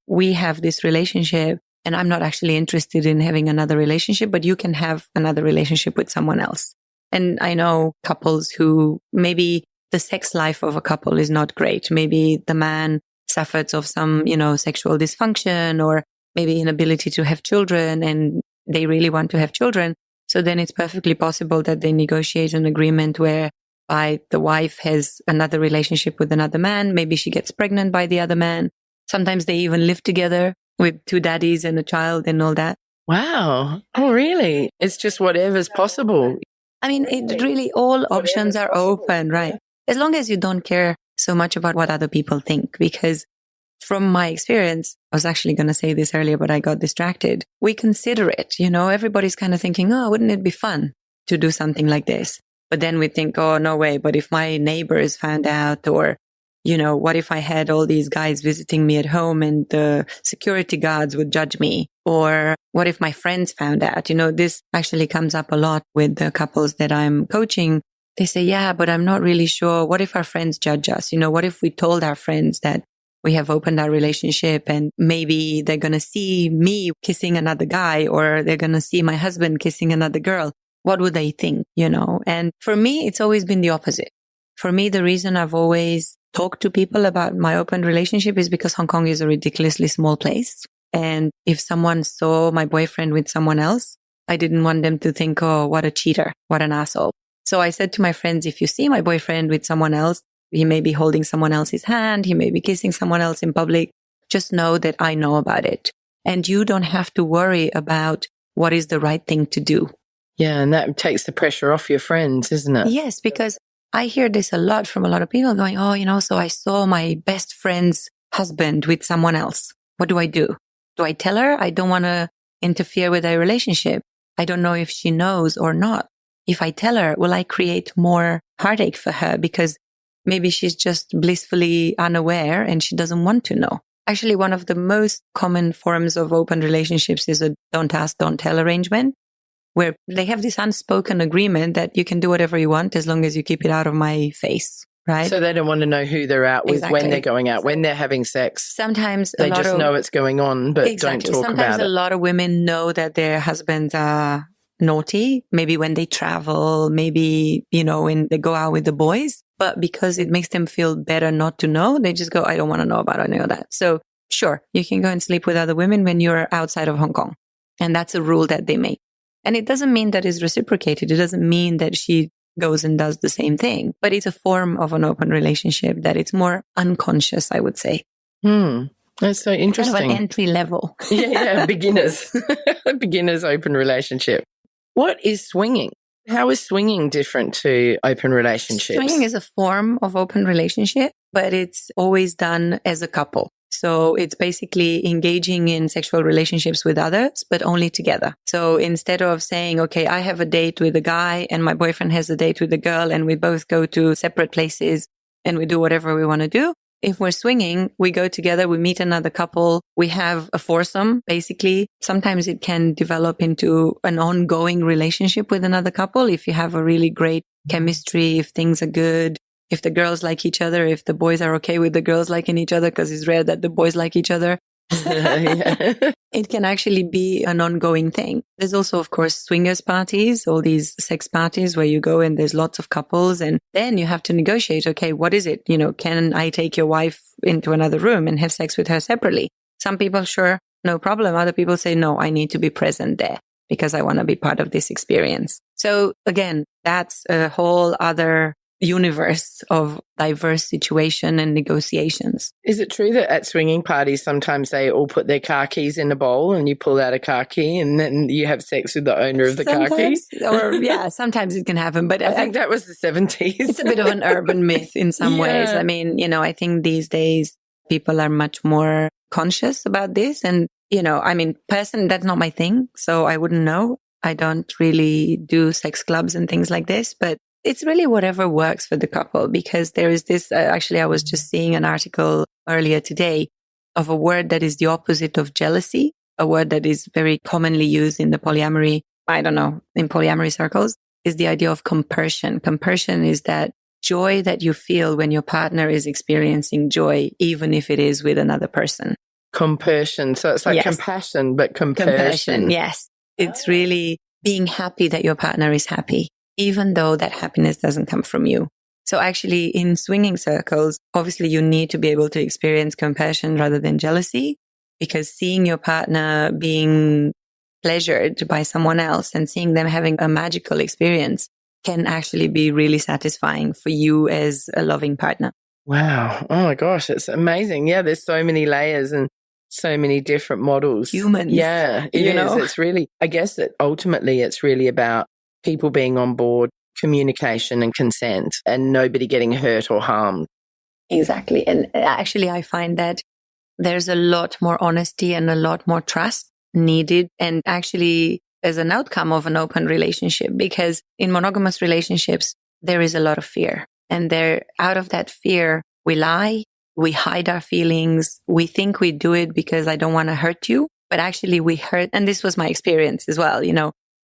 S4: we have this relationship and I'm not actually interested in having another relationship, but you can have another relationship with someone else. And I know couples who maybe the sex life of a couple is not great. Maybe the man suffers of some, sexual dysfunction or maybe inability to have children and they really want to have children. So then it's perfectly possible that they negotiate an agreement whereby the wife has another relationship with another man. Maybe she gets pregnant by the other man. Sometimes they even live together with two daddies and a child and all that.
S2: Wow. Oh, really? It's just whatever's possible.
S4: I mean, it really, all options are open, right? As long as you don't care so much about what other people think, because from my experience, I was actually going to say this earlier, but I got distracted. We consider it, everybody's kind of thinking, oh, wouldn't it be fun to do something like this? But then we think, oh, no way. But if my neighbors found out, or, what if I had all these guys visiting me at home and the security guards would judge me? Or what if my friends found out? This actually comes up a lot with the couples that I'm coaching. They say, yeah, but I'm not really sure. What if our friends judge us? What if we told our friends that we have opened our relationship and maybe they're going to see me kissing another guy or they're going to see my husband kissing another girl? What would they think, And for me, it's always been the opposite. For me, the reason I've always talked to people about my open relationship is because Hong Kong is a ridiculously small place. And if someone saw my boyfriend with someone else, I didn't want them to think, oh, what a cheater, what an asshole. So I said to my friends, if you see my boyfriend with someone else, he may be holding someone else's hand, he may be kissing someone else in public, just know that I know about it. And you don't have to worry about what is the right thing to do.
S2: Yeah, and that takes the pressure off your friends, isn't it?
S4: Yes, because I hear this a lot from a lot of people going, oh, so I saw my best friend's husband with someone else. What do I do? Do I tell her? I don't want to interfere with their relationship. I don't know if she knows or not. If I tell her, will I create more heartache for her because maybe she's just blissfully unaware and she doesn't want to know? Actually, one of the most common forms of open relationships is a don't ask, don't tell arrangement, where they have this unspoken agreement that you can do whatever you want as long as you keep it out of my face, right?
S2: So they don't want to know who they're out with, when they're going out, when they're having sex.
S4: Sometimes
S2: they just know it's going on, but don't talk about it.
S4: Sometimes a lot of women know that their husbands are naughty, maybe when they travel, maybe, when they go out with the boys, but because it makes them feel better not to know, they just go, I don't want to know about any of that. So sure, you can go and sleep with other women when you're outside of Hong Kong. And that's a rule that they make. And it doesn't mean that it's reciprocated. It doesn't mean that she goes and does the same thing, but it's a form of an open relationship that it's more unconscious, I would say.
S2: That's so interesting.
S4: Kind of an entry level.
S2: Yeah, beginners. Beginners open relationship. What is swinging? How is swinging different to open relationships?
S4: Swinging is a form of open relationship, but it's always done as a couple. So it's basically engaging in sexual relationships with others, but only together. So instead of saying, okay, I have a date with a guy and my boyfriend has a date with a girl and we both go to separate places and we do whatever we want to do. If we're swinging, we go together, we meet another couple, we have a foursome, basically. Sometimes it can develop into an ongoing relationship with another couple if you have a really great chemistry, if things are good, if the girls like each other, if the boys are okay with the girls liking each other, because it's rare that the boys like each other. It can actually be an ongoing thing. There's also, of course, swingers parties, all these sex parties where you go and there's lots of couples and then you have to negotiate. Okay, what is it? Can I take your wife into another room and have sex with her separately? Some people, sure, no problem. Other people say, no, I need to be present there because I want to be part of this experience. So again, that's a whole other universe of diverse situation and negotiations.
S2: Is it true that at swinging parties, sometimes they all put their car keys in a bowl and you pull out a car key and then you have sex with the owner of the car keys?
S4: Or yeah, sometimes it can happen. But
S2: I think that was the 70s. It's
S4: a bit of an urban myth in some ways. I mean, I think these days people are much more conscious about this. And, that's not my thing. So I wouldn't know. I don't really do sex clubs and things like this, but it's really whatever works for the couple, because there is this, actually, I was just seeing an article earlier today of a word that is the opposite of jealousy, a word that is very commonly used in the polyamory I don't know, in polyamory circles, is the idea of comperson. Comperson is that joy that you feel when your partner is experiencing joy, even if it is with another person.
S2: Comperson. So it's like compassion, but comperson.
S4: Yes. It's really being happy that your partner is happy, even though that happiness doesn't come from you. So actually in swinging circles, obviously you need to be able to experience compassion rather than jealousy, because seeing your partner being pleasured by someone else and seeing them having a magical experience can actually be really satisfying for you as a loving partner.
S2: Wow. Oh my gosh. It's amazing. Yeah. There's so many layers and so many different models.
S4: Humans.
S2: Yeah, it is. It's really, I guess that ultimately it's really about people being on board, communication and consent, and nobody getting hurt or harmed.
S4: Exactly. And actually, I find that there's a lot more honesty and a lot more trust needed. And actually, as an outcome of an open relationship, because in monogamous relationships, there is a lot of fear. And out of that fear, we lie. We hide our feelings. We think we do it because I don't want to hurt you, but actually we hurt. And this was my experience as well.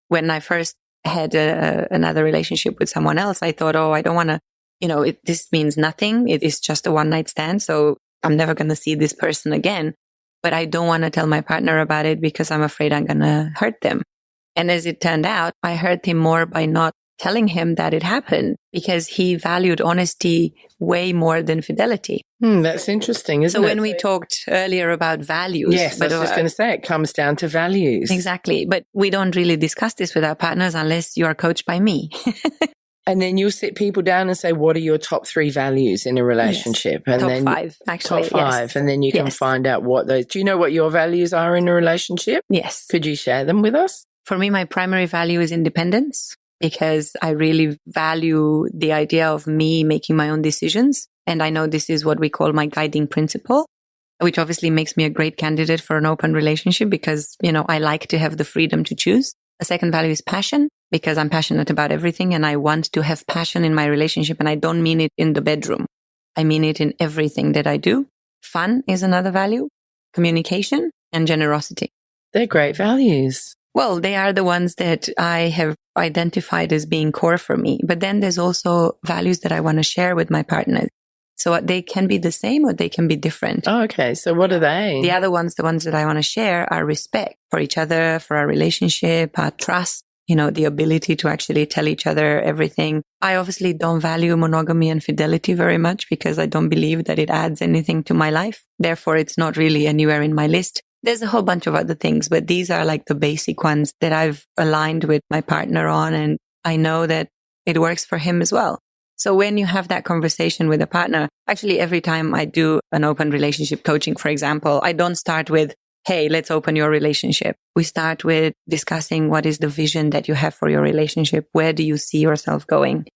S4: When I first had another relationship with someone else, I thought, I don't want to, this means nothing. It is just a one night stand. So I'm never going to see this person again, but I don't want to tell my partner about it because I'm afraid I'm going to hurt them. And as it turned out, I hurt him more by not telling him that it happened, because he valued honesty way more than fidelity.
S2: That's interesting, isn't it?
S4: So when we talked earlier about values.
S2: Yes, I was just going to say, it comes down to values.
S4: Exactly. But we don't really discuss this with our partners unless you are coached by me.
S2: And then you'll sit people down and say, what are your top 3 values in a relationship?
S4: Yes.
S2: And
S4: top 5, actually.
S2: Top 5. Yes. And then you can find out what those, do you know what your values are in a relationship?
S4: Yes.
S2: Could you share them with us?
S4: For me, my primary value is independence, because I really value the idea of me making my own decisions. And I know this is what we call my guiding principle, which obviously makes me a great candidate for an open relationship because, I like to have the freedom to choose. The second value is passion, because I'm passionate about everything and I want to have passion in my relationship. And I don't mean it in the bedroom. I mean it in everything that I do. Fun is another value, communication and generosity.
S2: They're great values.
S4: Well, they are the ones that I have identified as being core for me. But then there's also values that I want to share with my partner. So they can be the same or they can be different.
S2: Oh, okay. So what are they?
S4: The other ones, the ones that I want to share, are respect for each other, for our relationship, our trust, the ability to actually tell each other everything. I obviously don't value monogamy and fidelity very much because I don't believe that it adds anything to my life. Therefore, it's not really anywhere in my list. There's a whole bunch of other things, but these are like the basic ones that I've aligned with my partner on. And I know that it works for him as well. So when you have that conversation with a partner, actually every time I do an open relationship coaching, for example, I don't start with, hey, let's open your relationship. We start with discussing what is the vision that you have for your relationship. Where do you see yourself going?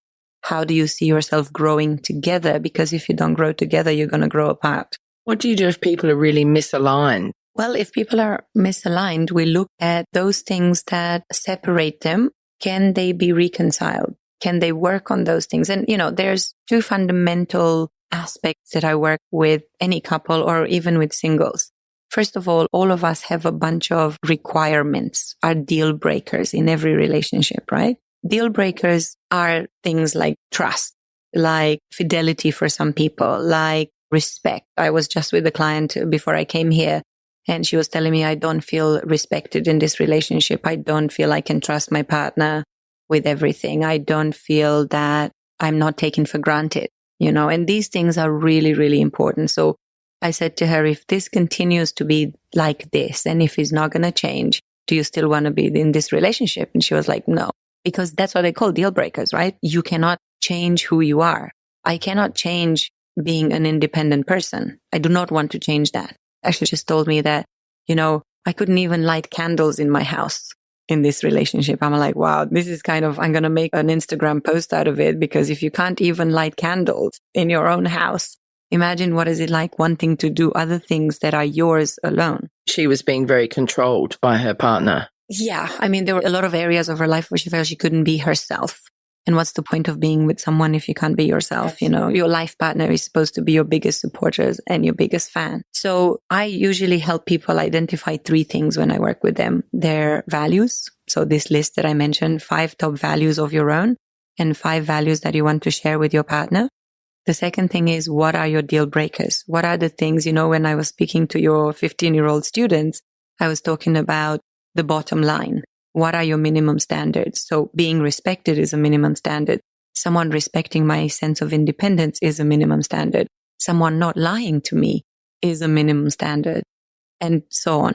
S4: How do you see yourself growing together? Because if you don't grow together, you're going to grow apart.
S2: What do you do if people are really misaligned?
S4: Well, if people are misaligned, we look at those things that separate them. Can they be reconciled? Can they work on those things? And, there's 2 fundamental aspects that I work with any couple or even with singles. First of all of us have a bunch of requirements, are deal breakers in every relationship, right? Deal breakers are things like trust, like fidelity for some people, like respect. I was just with a client before I came here, and she was telling me, I don't feel respected in this relationship. I don't feel I can trust my partner with everything. I don't feel that I'm not taken for granted, and these things are really, really important. So I said to her, if this continues to be like this, and if it's not going to change, do you still want to be in this relationship? And she was like, no, because that's what they call deal breakers, right? You cannot change who you are. I cannot change being an independent person. I do not want to change that. Actually just told me that, I couldn't even light candles in my house in this relationship. I'm like, wow, this is I'm going to make an Instagram post out of it, because if you can't even light candles in your own house, imagine what is it like wanting to do other things that are yours alone.
S2: She was being very controlled by her partner.
S4: Yeah. I mean, there were a lot of areas of her life where she felt she couldn't be herself. And what's the point of being with someone if you can't be yourself? Your life partner is supposed to be your biggest supporters and your biggest fan. So I usually help people identify 3 things when I work with them: their values, So this list that I mentioned, 5 top values of your own and 5 values that you want to share with your partner. The second thing is, what are your deal breakers? What are the things, when I was speaking to your 15-year-old students, I was talking about the bottom line. What are your minimum standards? So being respected is a minimum standard. Someone respecting my sense of independence is a minimum standard. Someone not lying to me is a minimum standard, and so on.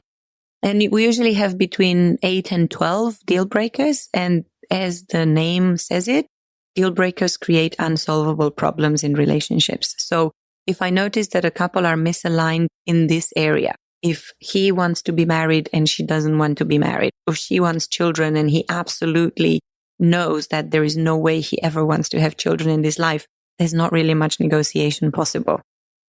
S4: And we usually have between 8 and 12 deal breakers. And as the name says it, deal breakers create unsolvable problems in relationships. So if I notice that a couple are misaligned in this area, if he wants to be married and she doesn't want to be married, or she wants children and he absolutely knows that there is no way he ever wants to have children in this life, there's not really much negotiation possible.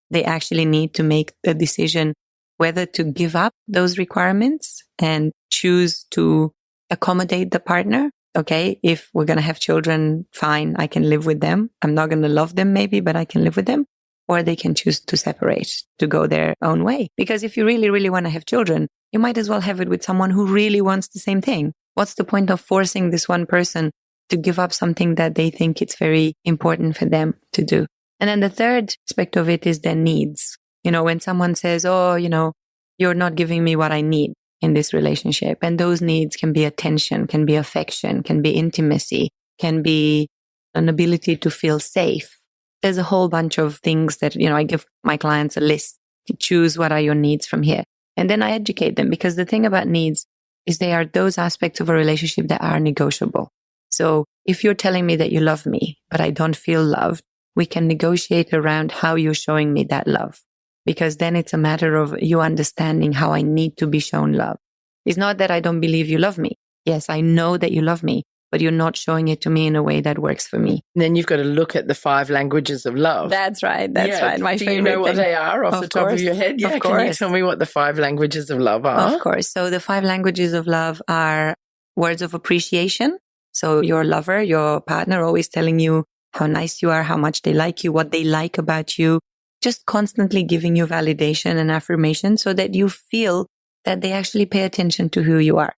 S4: They actually need to make the decision whether to give up those requirements and choose to accommodate the partner. Okay, if we're going to have children, fine, I can live with them. I'm not going to love them maybe, but I can live with them. Or they can choose to separate, to go their own way. Because if you really, really want to have children, you might as well have it with someone who really wants the same thing. What's the point of forcing this one person to give up something that they think it's very important for them to do? And then the third aspect of it is their needs. When someone says, oh, you're not giving me what I need in this relationship. And those needs can be attention, can be affection, can be intimacy, can be an ability to feel safe. There's a whole bunch of things that, I give my clients a list to choose what are your needs from here. And then I educate them, because the thing about needs is they are those aspects of a relationship that are negotiable. So if you're telling me that you love me, but I don't feel loved, we can negotiate around how you're showing me that love. Because then it's a matter of you understanding how I need to be shown love. It's not that I don't believe you love me. Yes, I know that you love me, but you're not showing it to me in a way that works for me.
S2: And then you've got to look at the 5 languages of love.
S4: That's right. Right. My
S2: Do you know what they are off the top of your head? Yeah, can you tell me what the 5 languages of love are?
S4: Of course. So the 5 languages of love are words of appreciation. So your lover, your partner, always telling you how nice you are, how much they like you, what they like about you, just constantly giving you validation and affirmation so that you feel that they actually pay attention to who you are.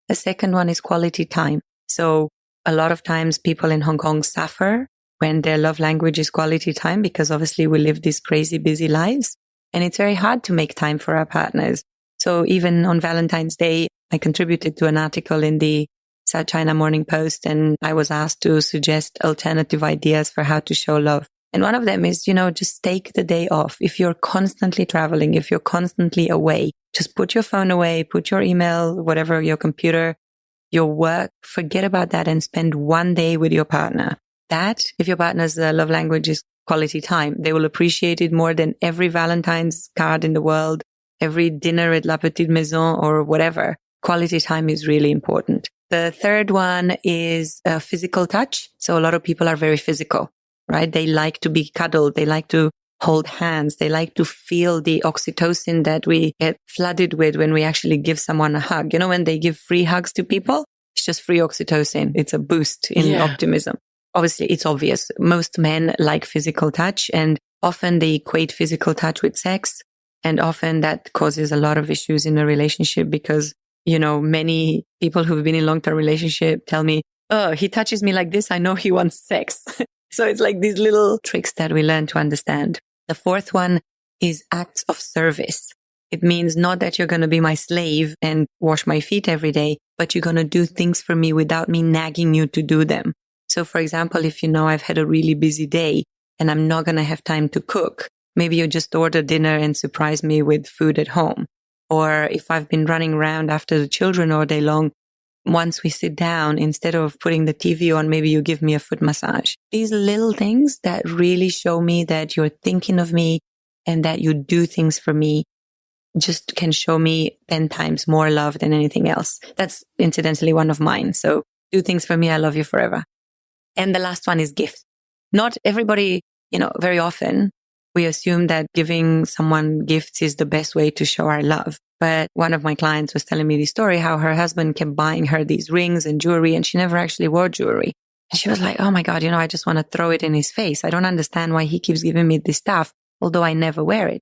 S4: The second one is quality time. So a lot of times people in Hong Kong suffer when their love language is quality time, because obviously we live these crazy busy lives and it's very hard to make time for our partners. So even on Valentine's Day, I contributed to an article in the South China Morning Post, and I was asked to suggest alternative ideas for how to show love. And one of them is, just take the day off. If you're constantly traveling, if you're constantly away, just put your phone away, put your email, whatever, your computer, your work, forget about that and spend one day with your partner. That, if your partner's love language is quality time, they will appreciate it more than every Valentine's card in the world, every dinner at La Petite Maison or whatever. Quality time is really important. The third one is physical touch. So a lot of people are very physical, right? They like to be cuddled. They like to hold hands. They like to feel the oxytocin that we get flooded with when we actually give someone a hug. When they give free hugs to people, it's just free oxytocin. It's a boost in optimism. Obviously, it's obvious. Most men like physical touch, and often they equate physical touch with sex. And often that causes a lot of issues in a relationship because, many people who've been in long-term relationship tell me, oh, he touches me like this, I know he wants sex. So it's like these little tricks that we learn to understand. The fourth one is acts of service. It means not that you're going to be my slave and wash my feet every day, but you're going to do things for me without me nagging you to do them. So for example, if I've had a really busy day and I'm not going to have time to cook, maybe you just order dinner and surprise me with food at home. Or if I've been running around after the children all day long, once we sit down, instead of putting the TV on, maybe you give me a foot massage. These little things that really show me that you're thinking of me and that you do things for me just can show me 10 times more love than anything else. That's incidentally one of mine. So do things for me. I love you forever. And the last one is gift. Not everybody, very often we assume that giving someone gifts is the best way to show our love. But one of my clients was telling me the story how her husband kept buying her these rings and jewelry and she never actually wore jewelry. And she was like, oh my God, I just want to throw it in his face. I don't understand why he keeps giving me this stuff, although I never wear it.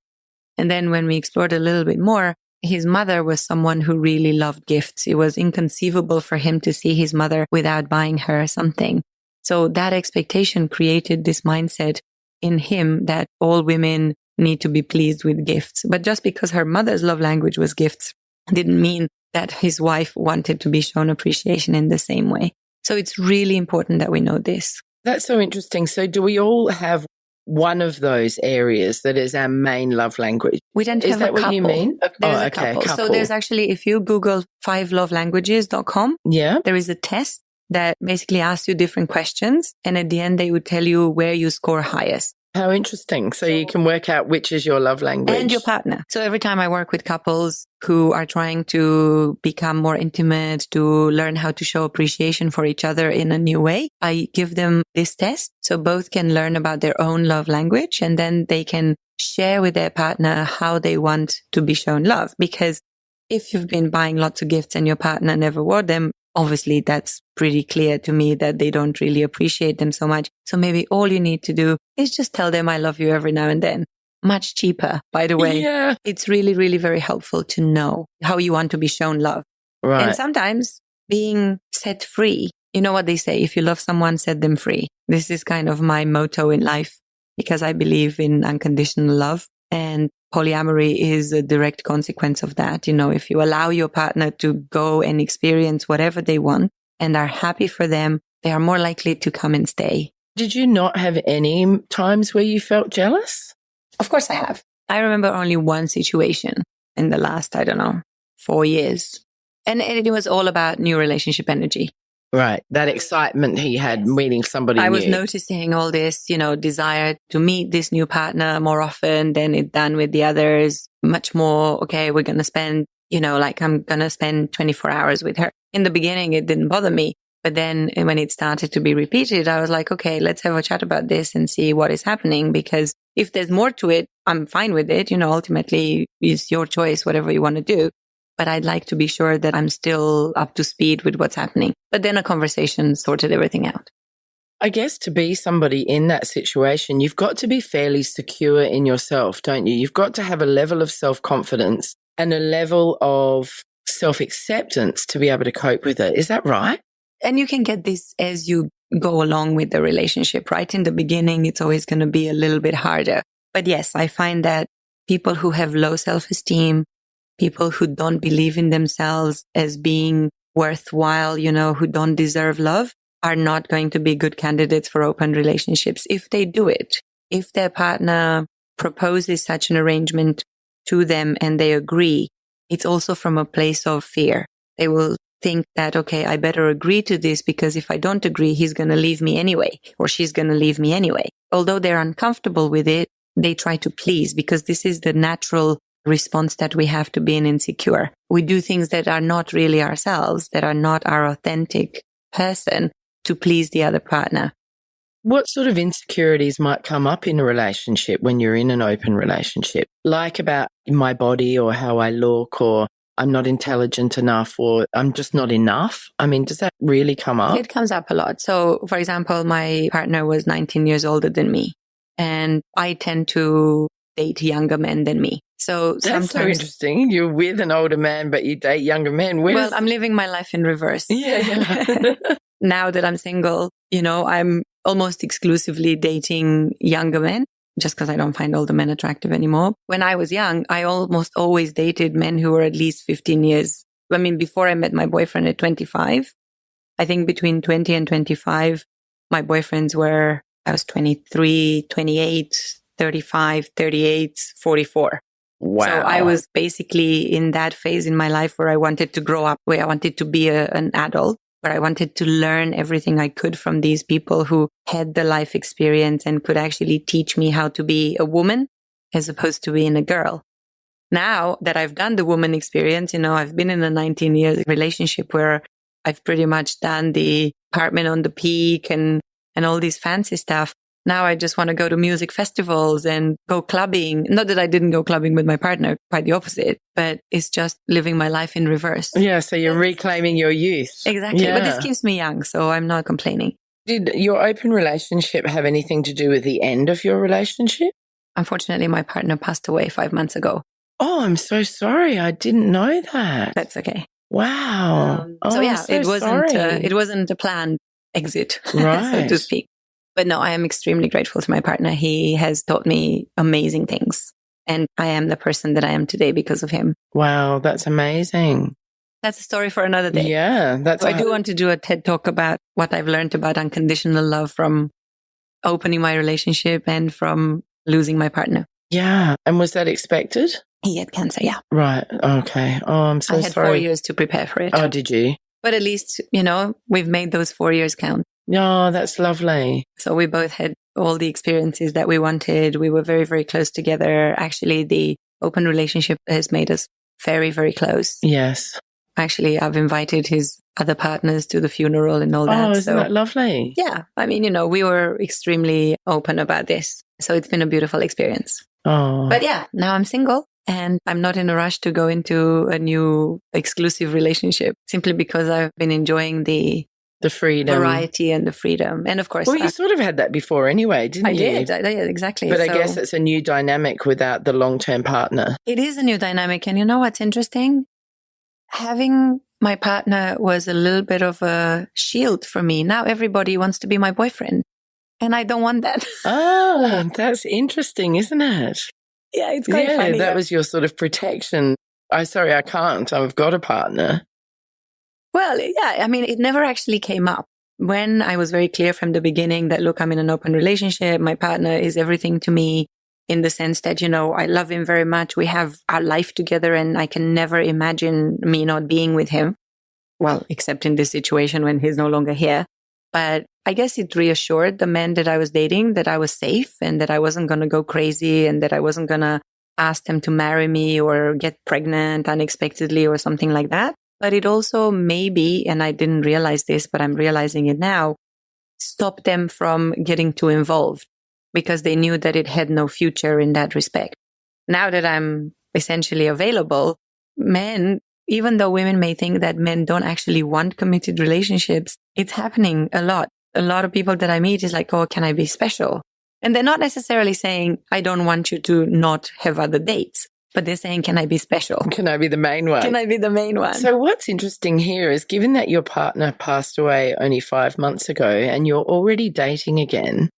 S4: And then when we explored a little bit more, his mother was someone who really loved gifts. It was inconceivable for him to see his mother without buying her something. So that expectation created this mindset in him that all women need to be pleased with gifts. But just because her mother's love language was gifts didn't mean that his wife wanted to be shown appreciation in the same way. So it's really important that we know this.
S2: That's so interesting. So do we all have one of those areas that is our main love language?
S4: We tend to have a couple.
S2: Is that what you mean?
S4: There's a couple. So there's actually, if you Google 5lovelanguages.com, there is a test that basically asks you different questions. And at the end, they would tell you where you score highest.
S2: How interesting. So you can work out which is your love language.
S4: And your partner. So every time I work with couples who are trying to become more intimate, to learn how to show appreciation for each other in a new way, I give them this test. So both can learn about their own love language, and then they can share with their partner how they want to be shown love. Because if you've been buying lots of gifts and your partner never wore them, obviously that's pretty clear to me that they don't really appreciate them so much. So maybe all you need to do is just tell them I love you every now and then. Much cheaper, by the way.
S2: Yeah.
S4: It's really, really very helpful to know how you want to be shown love.
S2: Right.
S4: And sometimes being set free, you know what they say, if you love someone, set them free. This is kind of my motto in life because I believe in unconditional love, and polyamory is a direct consequence of that. You know, if you allow your partner to go and experience whatever they want and are happy for them, they are more likely to come and stay.
S2: Did you not have any times where you felt jealous?
S4: Of course I have. I remember only one situation in the last, 4 years. And it was all about new relationship energy.
S2: Right. That excitement he had meeting somebody new.
S4: I was noticing all this, desire to meet this new partner more often than it done with the others. Much more, okay, we're going to spend, I'm going to spend 24 hours with her. In the beginning, it didn't bother me. But then when it started to be repeated, I was like, okay, let's have a chat about this and see what is happening. Because if there's more to it, I'm fine with it. Ultimately, it's your choice, whatever you want to do. But I'd like to be sure that I'm still up to speed with what's happening. But then a conversation sorted everything out.
S2: I guess to be somebody in that situation, you've got to be fairly secure in yourself, don't you? You've got to have a level of self-confidence and a level of self-acceptance to be able to cope with it. Is that right?
S4: And you can get this as you go along with the relationship, right? In the beginning, it's always going to be a little bit harder. But yes, I find that people who have low self-esteem, people who don't believe in themselves as being worthwhile, who don't deserve love, are not going to be good candidates for open relationships if they do it. If their partner proposes such an arrangement to them and they agree, it's also from a place of fear. They will think that, okay, I better agree to this because if I don't agree, he's going to leave me anyway, or she's going to leave me anyway. Although they're uncomfortable with it, they try to please because this is the natural response that we have to being insecure. We do things that are not really ourselves, that are not our authentic person to please the other partner.
S2: What sort of insecurities might come up in a relationship when you're in an open relationship? Like about my body or how I look, or I'm not intelligent enough, or I'm just not enough. I mean, does that really come up?
S4: It comes up a lot. So, for example, my partner was 19 years older than me, and I tend to date younger men than me. So
S2: that's so interesting. You're with an older man, but you date younger men.
S4: Well, I'm living my life in reverse.
S2: Yeah.
S4: Now that I'm single, I'm almost exclusively dating younger men just because I don't find older men attractive anymore. When I was young, I almost always dated men who were at least 15 years. I mean, before I met my boyfriend at 25, I think between 20 and 25, my boyfriends were, I was 23, 28, 35, 38, 44.
S2: Wow.
S4: So I was basically in that phase in my life where I wanted to grow up, where I wanted to be an adult, where I wanted to learn everything I could from these people who had the life experience and could actually teach me how to be a woman as opposed to being a girl. Now that I've done the woman experience, I've been in a 19-year relationship where I've pretty much done the apartment on the peak and all this fancy stuff. Now I just want to go to music festivals and go clubbing. Not that I didn't go clubbing with my partner, quite the opposite, but it's just living my life in reverse.
S2: Yeah, so you're reclaiming your youth.
S4: Exactly.
S2: Yeah.
S4: But this keeps me young, so I'm not complaining.
S2: Did your open relationship have anything to do with the end of your relationship?
S4: Unfortunately, my partner passed away 5 months ago.
S2: Oh, I'm so sorry. I didn't know that.
S4: That's okay.
S2: Wow.
S4: So yeah,
S2: so
S4: it wasn't a planned exit,
S2: right.
S4: so to speak. But no, I am extremely grateful to my partner. He has taught me amazing things. And I am the person that I am today because of him.
S2: Wow, that's amazing.
S4: That's a story for another day.
S2: Yeah.
S4: I do want to do a TED talk about what I've learned about unconditional love from opening my relationship and from losing my partner.
S2: Yeah. And was that expected?
S4: He had cancer, yeah.
S2: Right. Okay. Oh, I'm so sorry.
S4: I had 4 years to prepare for it.
S2: Oh, did you?
S4: But at least, we've made those 4 years count.
S2: Oh, that's lovely.
S4: So we both had all the experiences that we wanted. We were very, very close together. Actually, the open relationship has made us very, very close.
S2: Yes.
S4: Actually, I've invited his other partners to the funeral and all that.
S2: Oh, isn't that lovely?
S4: Yeah. I mean, we were extremely open about this. So it's been a beautiful experience.
S2: Oh.
S4: But yeah, now I'm single and I'm not in a rush to go into a new exclusive relationship simply because I've been enjoying the
S2: freedom,
S4: variety and the freedom. And of course,
S2: well, you sort of had that before anyway, didn't you?
S4: I did, exactly.
S2: But I guess it's a new dynamic without the long-term partner.
S4: It is a new dynamic. And you know what's interesting? Having my partner was a little bit of a shield for me. Now everybody wants to be my boyfriend. And I don't want that.
S2: Oh, that's interesting, isn't it?
S4: Yeah, it's quite funny.
S2: That was your sort of protection. I can't. I've got a partner.
S4: Well, yeah, I mean, it never actually came up. When I was very clear from the beginning that, look, I'm in an open relationship. My partner is everything to me in the sense that, I love him very much. We have our life together and I can never imagine me not being with him. Well, except in this situation when he's no longer here. But I guess it reassured the men that I was dating that I was safe and that I wasn't going to go crazy and that I wasn't going to ask them to marry me or get pregnant unexpectedly or something like that. But it also maybe, and I didn't realize this, but I'm realizing it now, stopped them from getting too involved because they knew that it had no future in that respect. Now that I'm essentially available, men, even though women may think that men don't actually want committed relationships, it's happening a lot. A lot of people that I meet is like, oh, can I be special? And they're not necessarily saying, I don't want you to not have other dates. But they're saying, can I be special?
S2: Can I be the main one?
S4: Can I be the main one?
S2: So what's interesting here is given that your partner passed away only 5 months ago and you're already dating again,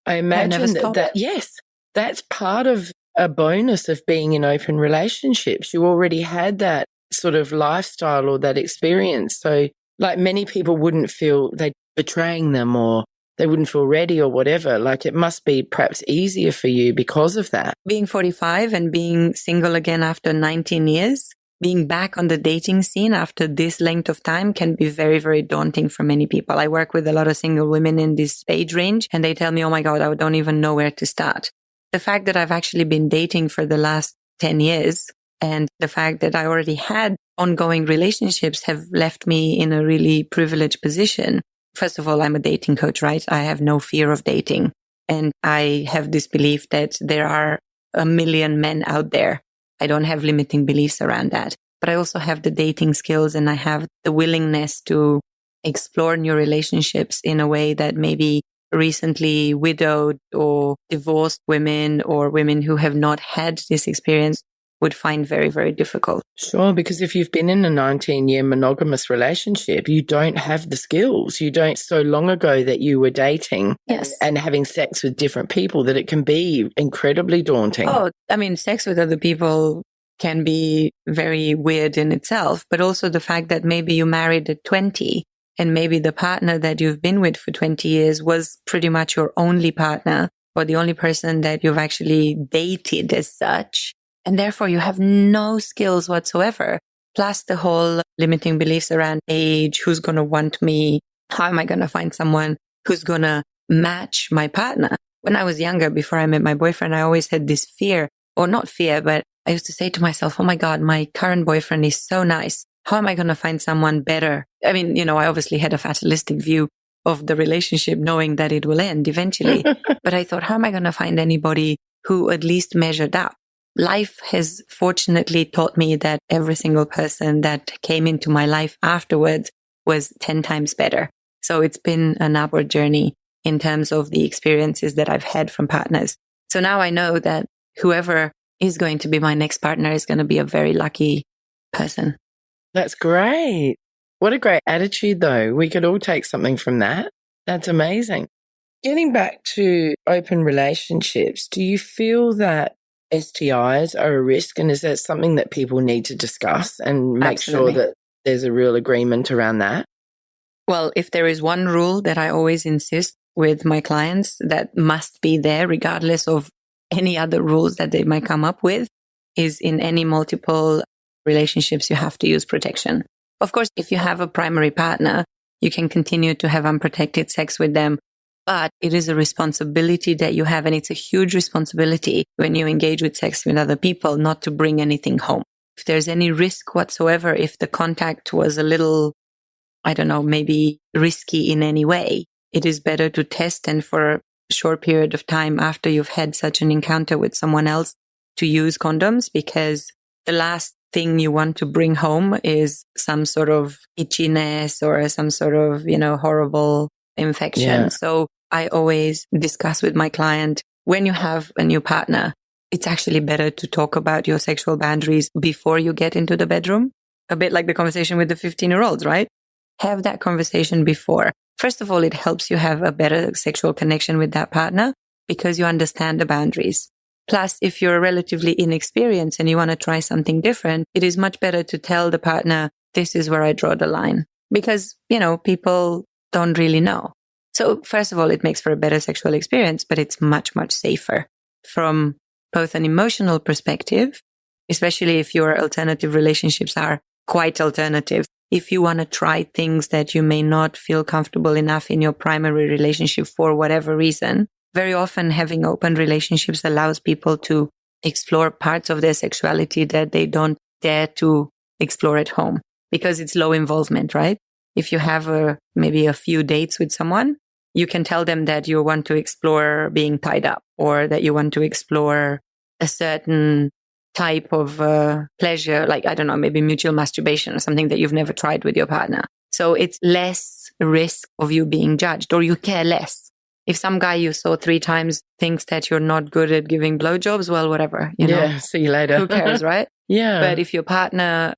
S2: I imagine yes, that's part of a bonus of being in open relationships. You already had that sort of lifestyle or that experience. So like many people wouldn't feel they're betraying them or they wouldn't feel ready or whatever. Like it must be perhaps easier for you because of that.
S4: Being 45 and being single again after 19 years, being back on the dating scene after this length of time can be very, very daunting for many people. I work with a lot of single women in this age range and they tell me, oh my God, I don't even know where to start. The fact that I've actually been dating for the last 10 years and the fact that I already had ongoing relationships have left me in a really privileged position. First of all, I'm a dating coach, right? I have no fear of dating. And I have this belief that there are a million men out there. I don't have limiting beliefs around that. But I also have the dating skills and I have the willingness to explore new relationships in a way that maybe recently widowed or divorced women or women who have not had this experience would find very, very difficult.
S2: Sure, because if you've been in a 19-year monogamous relationship, you don't have the skills. You don't, so long ago that you were dating and having sex with different people that it can be incredibly daunting.
S4: Oh, I mean, sex with other people can be very weird in itself, but also the fact that maybe you married at 20 and maybe the partner that you've been with for 20 years was pretty much your only partner or the only person that you've actually dated as such. And therefore you have no skills whatsoever. Plus the whole limiting beliefs around age, who's going to want me? How am I going to find someone who's going to match my partner? When I was younger, before I met my boyfriend, I always had this fear, or not fear, but I used to say to myself, oh my God, my current boyfriend is so nice. How am I going to find someone better? I mean, I obviously had a fatalistic view of the relationship, knowing that it will end eventually. But I thought, how am I going to find anybody who at least measured up? Life has fortunately taught me that every single person that came into my life afterwards was 10 times better. So it's been an upward journey in terms of the experiences that I've had from partners. So now I know that whoever is going to be my next partner, is going to be a very lucky person.
S2: That's great. What a great attitude, though. We could all take something from that. That's amazing. Getting back to open relationships, do you feel that STIs are a risk? And is that something that people need to discuss and make
S4: Absolutely.
S2: sure that there's a real agreement around that?
S4: Well, if there is one rule that I always insist with my clients that must be there, regardless of any other rules that they might come up with, is in any multiple relationships, you have to use protection. Of course, if you have a primary partner, you can continue to have unprotected sex with them, but it is a responsibility that you have. And it's a huge responsibility when you engage with sex with other people, not to bring anything home. If there's any risk whatsoever, if the contact was a little, I don't know, maybe risky in any way, it is better to test, and for a short period of time after you've had such an encounter with someone else, to use condoms, because the last thing you want to bring home is some sort of itchiness or some sort of, horrible infection.
S2: Yeah.
S4: So I always discuss with my client, when you have a new partner, it's actually better to talk about your sexual boundaries before you get into the bedroom. A bit like the conversation with the 15-year-olds, right? Have that conversation before. First of all, it helps you have a better sexual connection with that partner because you understand the boundaries. Plus, if you're relatively inexperienced and you want to try something different, it is much better to tell the partner, this is where I draw the line. Because, people don't really know. So first of all, it makes for a better sexual experience, but it's much, much safer from both an emotional perspective, especially if your alternative relationships are quite alternative. If you want to try things that you may not feel comfortable enough in your primary relationship for whatever reason, very often having open relationships allows people to explore parts of their sexuality that they don't dare to explore at home because it's low involvement, right? If you have maybe a few dates with someone, you can tell them that you want to explore being tied up, or that you want to explore a certain type of pleasure, like, I don't know, maybe mutual masturbation or something that you've never tried with your partner. So it's less risk of you being judged, or you care less. If some guy you saw 3 times thinks that you're not good at giving blowjobs, well, whatever,
S2: see you later.
S4: Who cares, right?
S2: Yeah.
S4: But if your partner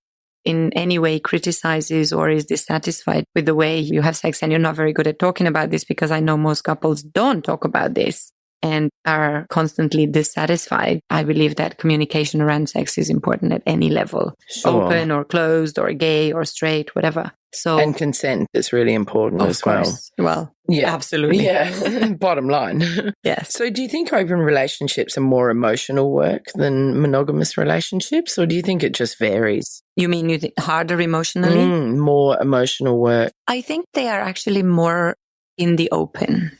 S4: in any way criticizes or is dissatisfied with the way you have sex, and you're not very good at talking about this, because I know most couples don't talk about this and are constantly dissatisfied, I believe that communication around sex is important at any level,
S2: Sure.
S4: open or closed or gay or straight, whatever. So,
S2: And consent is really important
S4: of
S2: as
S4: course. Well,
S2: Yeah.
S4: absolutely.
S2: Yeah. Bottom line.
S4: Yes.
S2: So do you think open relationships are more emotional work than monogamous relationships, or do you think it just varies?
S4: You mean you think harder emotionally?
S2: More emotional work.
S4: I think they are actually more in the open.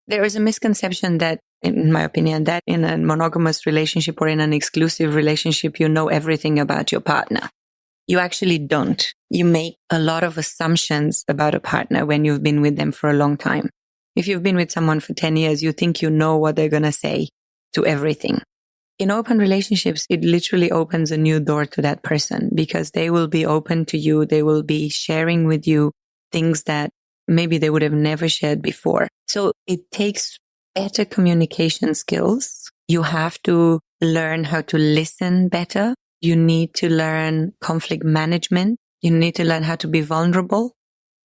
S4: There is a misconception that, in my opinion, that in a monogamous relationship or in an exclusive relationship, you know everything about your partner. You actually don't. You make a lot of assumptions about a partner when you've been with them for a long time. If you've been with someone for 10 years, you think you know what they're going to say to everything. In open relationships, it literally opens a new door to that person because they will be open to you. They will be sharing with you things that maybe they would have never shared before. So it takes better communication skills. You have to learn how to listen better. You need to learn conflict management. You need to learn how to be vulnerable,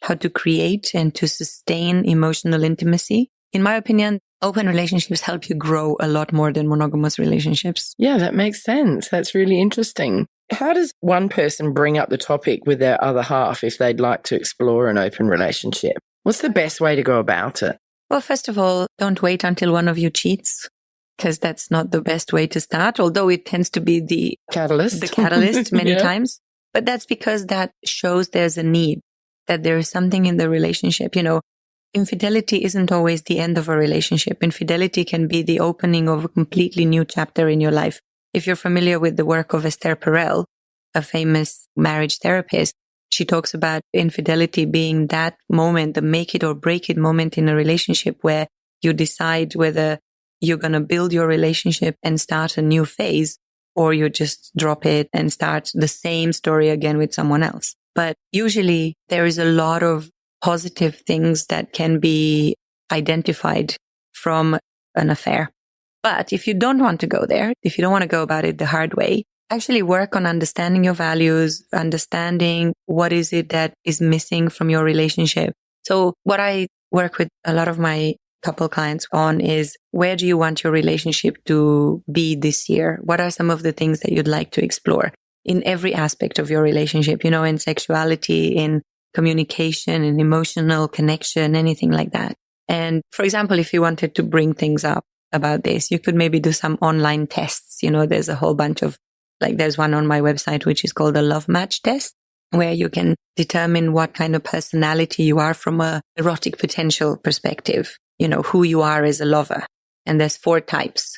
S4: how to create and to sustain emotional intimacy. In my opinion, open relationships help you grow a lot more than monogamous relationships.
S2: Yeah, that makes sense. That's really interesting. How does one person bring up the topic with their other half if they'd like to explore an open relationship? What's the best way to go about it?
S4: Well, first of all, don't wait until one of you cheats, because that's not the best way to start, although it tends to be the catalyst many times. But that's because that shows there's a need, that there is something in the relationship. Infidelity isn't always the end of a relationship. Infidelity can be the opening of a completely new chapter in your life. If you're familiar with the work of Esther Perel, a famous marriage therapist, she talks about infidelity being that moment, the make it or break it moment in a relationship where you decide whether you're going to build your relationship and start a new phase, or you just drop it and start the same story again with someone else. But usually there is a lot of positive things that can be identified from an affair. But if you don't want to go there, if you don't want to go about it the hard way, actually work on understanding your values, understanding what is it that is missing from your relationship. So what I work with a lot of my couple clients on is, where do you want your relationship to be this year? What are some of the things that you'd like to explore in every aspect of your relationship, in sexuality, in communication, in emotional connection, anything like that. And for example, if you wanted to bring things up about this, you could maybe do some online tests. There's a whole bunch of, there's one on my website, which is called a love match test, where you can determine what kind of personality you are from a erotic potential perspective, who you are as a lover. And there's 4 types.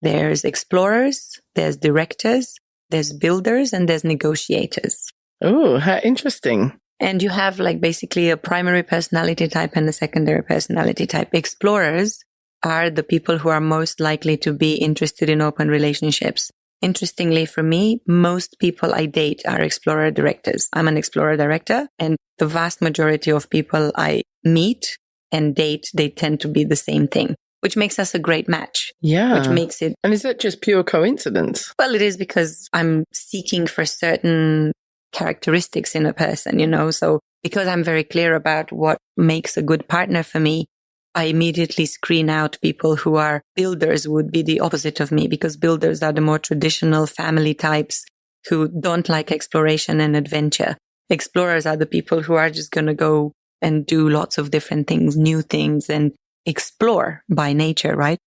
S4: There's explorers, there's directors, there's builders, and there's negotiators.
S2: Oh, how interesting.
S4: And you have basically a primary personality type and a secondary personality type. Explorers are the people who are most likely to be interested in open relationships. Interestingly for me, most people I date are explorer directors. I'm an explorer director, and the vast majority of people I meet and date, they tend to be the same thing, which makes us a great match.
S2: Yeah.
S4: Which makes it...
S2: And is that just pure coincidence?
S4: Well, it is, because I'm seeking for certain characteristics in a person, So because I'm very clear about what makes a good partner for me, I immediately screen out people who are builders, would be the opposite of me, because builders are the more traditional family types who don't like exploration and adventure. Explorers are the people who are just going to go and do lots of different things, new things, and explore by nature, right?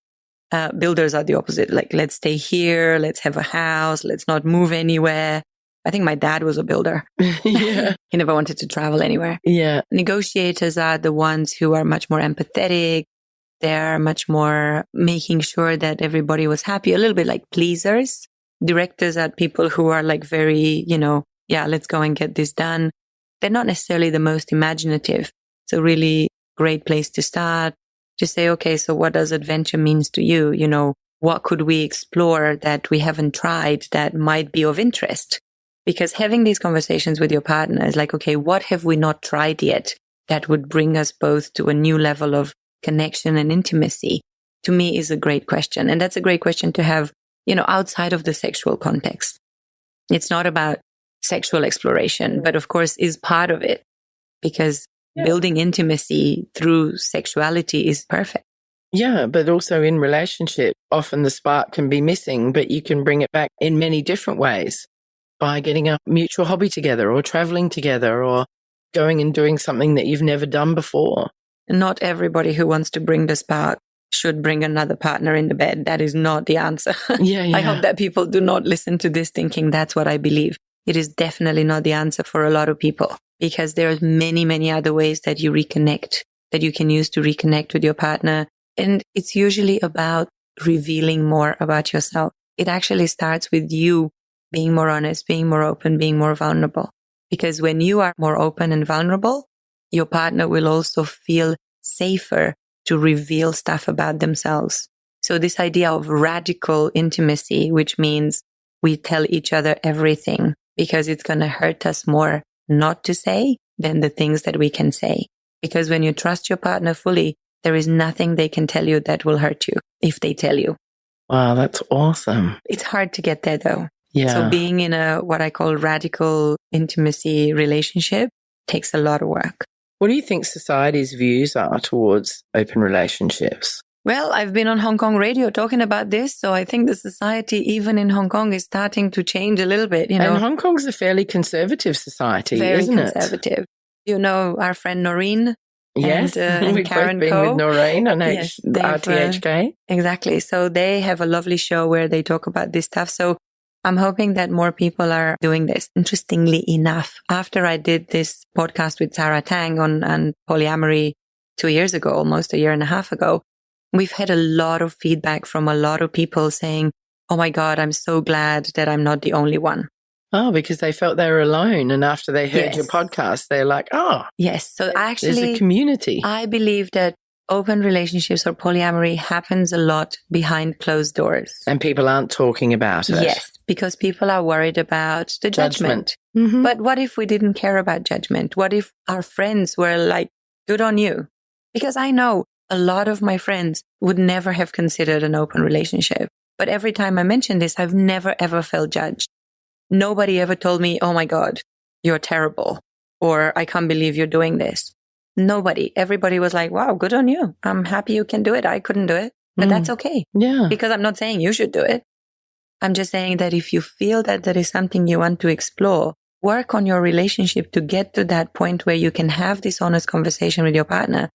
S4: Builders are the opposite. Let's stay here. Let's have a house. Let's not move anywhere. I think my dad was a builder.
S2: Yeah.
S4: He never wanted to travel anywhere.
S2: Yeah.
S4: Negotiators are the ones who are much more empathetic. They're much more making sure that everybody was happy, a little bit like pleasers. Directors are people who are very, let's go and get this done. They're not necessarily the most imaginative. It's a really great place to start. Just say, okay, so what does adventure means to you? What could we explore that we haven't tried that might be of interest? Because having these conversations with your partner is okay, what have we not tried yet that would bring us both to a new level of connection and intimacy? To me is a great question. And that's a great question to have, outside of the sexual context. It's not about sexual exploration, but of course is part of it, because building intimacy through sexuality is perfect.
S2: Yeah, but also in relationship, often the spark can be missing, but you can bring it back in many different ways. By getting a mutual hobby together, or traveling together, or going and doing something that you've never done before.
S4: Not everybody who wants to bring the spark should bring another partner in the bed. That is not the answer.
S2: Yeah.
S4: I hope that people do not listen to this thinking that's what I believe. It is definitely not the answer for a lot of people, because there are many, many other ways that you reconnect, that you can use to reconnect with your partner. And it's usually about revealing more about yourself. It actually starts with you being more honest, being more open, being more vulnerable. Because when you are more open and vulnerable, your partner will also feel safer to reveal stuff about themselves. So this idea of radical intimacy, which means we tell each other everything, because it's going to hurt us more not to say than the things that we can say. Because when you trust your partner fully, there is nothing they can tell you that will hurt you if they tell you.
S2: Wow, that's awesome.
S4: It's hard to get there though.
S2: Yeah.
S4: So being in a what I call radical intimacy relationship takes a lot of work.
S2: What do you think society's views are towards open relationships?
S4: Well, I've been on Hong Kong radio talking about this, so I think the society, even in Hong Kong, is starting to change a little bit.
S2: And Hong Kong's a fairly conservative society, isn't it?
S4: Very conservative. Our friend Noreen.
S2: Yes,
S4: and
S2: we've
S4: Karen
S2: both been with Noreen on RTHK.
S4: Exactly. So they have a lovely show where they talk about this stuff. So I'm hoping that more people are doing this. Interestingly enough, after I did this podcast with Sarah Tang on polyamory 2 years ago, almost a year and a half ago, we've had a lot of feedback from a lot of people saying, oh my God, I'm so glad that I'm not the only one.
S2: Oh, because they felt they were alone. And after they heard your podcast, they're like, oh,
S4: yes. So actually,
S2: there's a community.
S4: I believe that open relationships or polyamory happens a lot behind closed doors.
S2: And people aren't talking about it.
S4: Yes, because people are worried about the judgment.
S2: Mm-hmm.
S4: But what if we didn't care about judgment? What if our friends were like, good on you? Because I know a lot of my friends would never have considered an open relationship. But every time I mention this, I've never, ever felt judged. Nobody ever told me, oh my God, you're terrible, or I can't believe you're doing this. Nobody. Everybody was like, wow, good on you. I'm happy you can do it. I couldn't do it, but that's okay.
S2: Yeah.
S4: Because I'm not saying you should do it. I'm just saying that if you feel that there is something you want to explore, work on your relationship to get to that point where you can have this honest conversation with your partner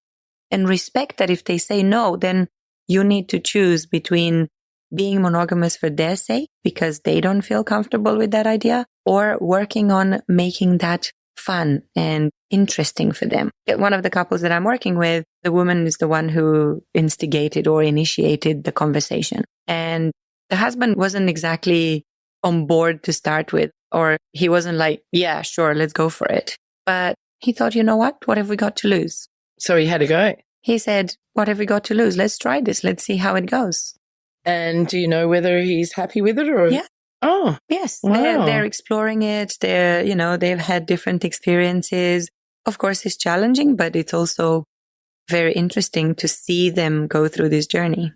S4: and respect that if they say no, then you need to choose between being monogamous for their sake because they don't feel comfortable with that idea, or working on making that fun and interesting for them. One of the couples that I'm working with, the woman is the one who instigated or initiated the conversation. And the husband wasn't exactly on board to start with, or he wasn't like, yeah, sure, let's go for it. But he thought, you know what? What have we got to lose?
S2: So he had to go.
S4: He said, what have we got to lose? Let's try this. Let's see how it goes.
S2: And do you know whether he's happy with it or?
S4: Yeah.
S2: Oh,
S4: yes.
S2: Wow.
S4: They're exploring it. They've had different experiences. Of course, it's challenging, but it's also very interesting to see them go through this journey.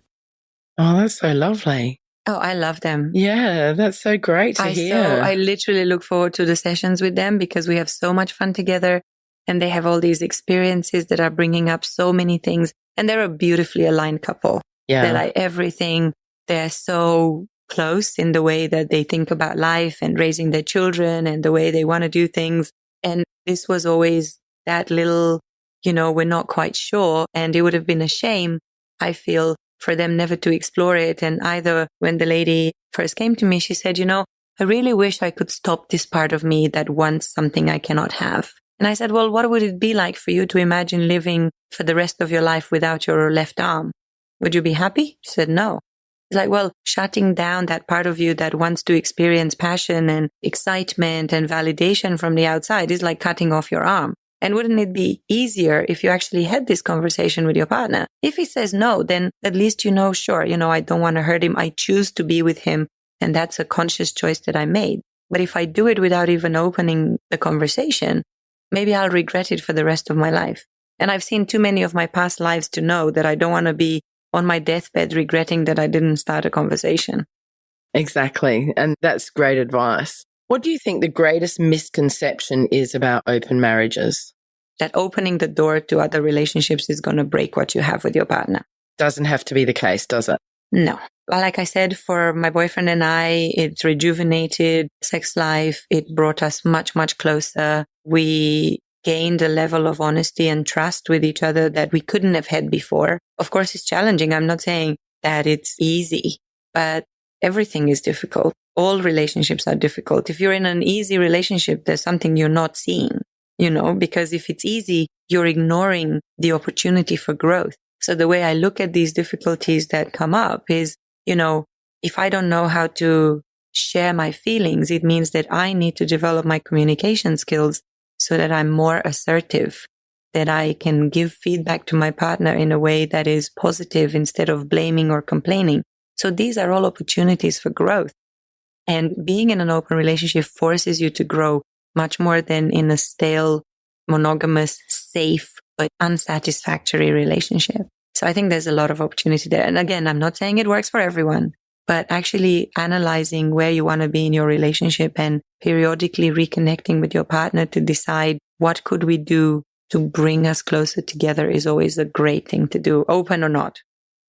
S2: Oh, that's so lovely.
S4: Oh, I love them.
S2: Yeah, that's so great to hear.
S4: I literally look forward to the sessions with them because we have so much fun together and they have all these experiences that are bringing up so many things. And they're a beautifully aligned couple.
S2: Yeah.
S4: They're like everything. They're so close in the way that they think about life and raising their children and the way they want to do things. And this was always that little, we're not quite sure. And it would have been a shame, I feel, for them never to explore it. And either when the lady first came to me, she said, I really wish I could stop this part of me that wants something I cannot have. And I said, well, what would it be like for you to imagine living for the rest of your life without your left arm? Would you be happy? She said, no. It's like, well, shutting down that part of you that wants to experience passion and excitement and validation from the outside is like cutting off your arm. And wouldn't it be easier if you actually had this conversation with your partner? If he says no, then at least sure, I don't want to hurt him. I choose to be with him. And that's a conscious choice that I made. But if I do it without even opening the conversation, maybe I'll regret it for the rest of my life. And I've seen too many of my past lives to know that I don't want to be on my deathbed regretting that I didn't start a conversation.
S2: Exactly. And that's great advice. What do you think the greatest misconception is about open marriages?
S4: That opening the door to other relationships is going to break what you have with your partner.
S2: Doesn't have to be the case, does it?
S4: No. Like I said, for my boyfriend and I, it rejuvenated sex life. It brought us much, much closer. We gained a level of honesty and trust with each other that we couldn't have had before. Of course, it's challenging. I'm not saying that it's easy, but everything is difficult. All relationships are difficult. If you're in an easy relationship, there's something you're not seeing, because if it's easy, you're ignoring the opportunity for growth. So the way I look at these difficulties that come up is, if I don't know how to share my feelings, it means that I need to develop my communication skills so that I'm more assertive, that I can give feedback to my partner in a way that is positive instead of blaming or complaining. So these are all opportunities for growth. And being in an open relationship forces you to grow much more than in a stale, monogamous, safe, but unsatisfactory relationship. So I think there's a lot of opportunity there. And again, I'm not saying it works for everyone, but actually analyzing where you want to be in your relationship and periodically reconnecting with your partner to decide what could we do to bring us closer together is always a great thing to do, open or not.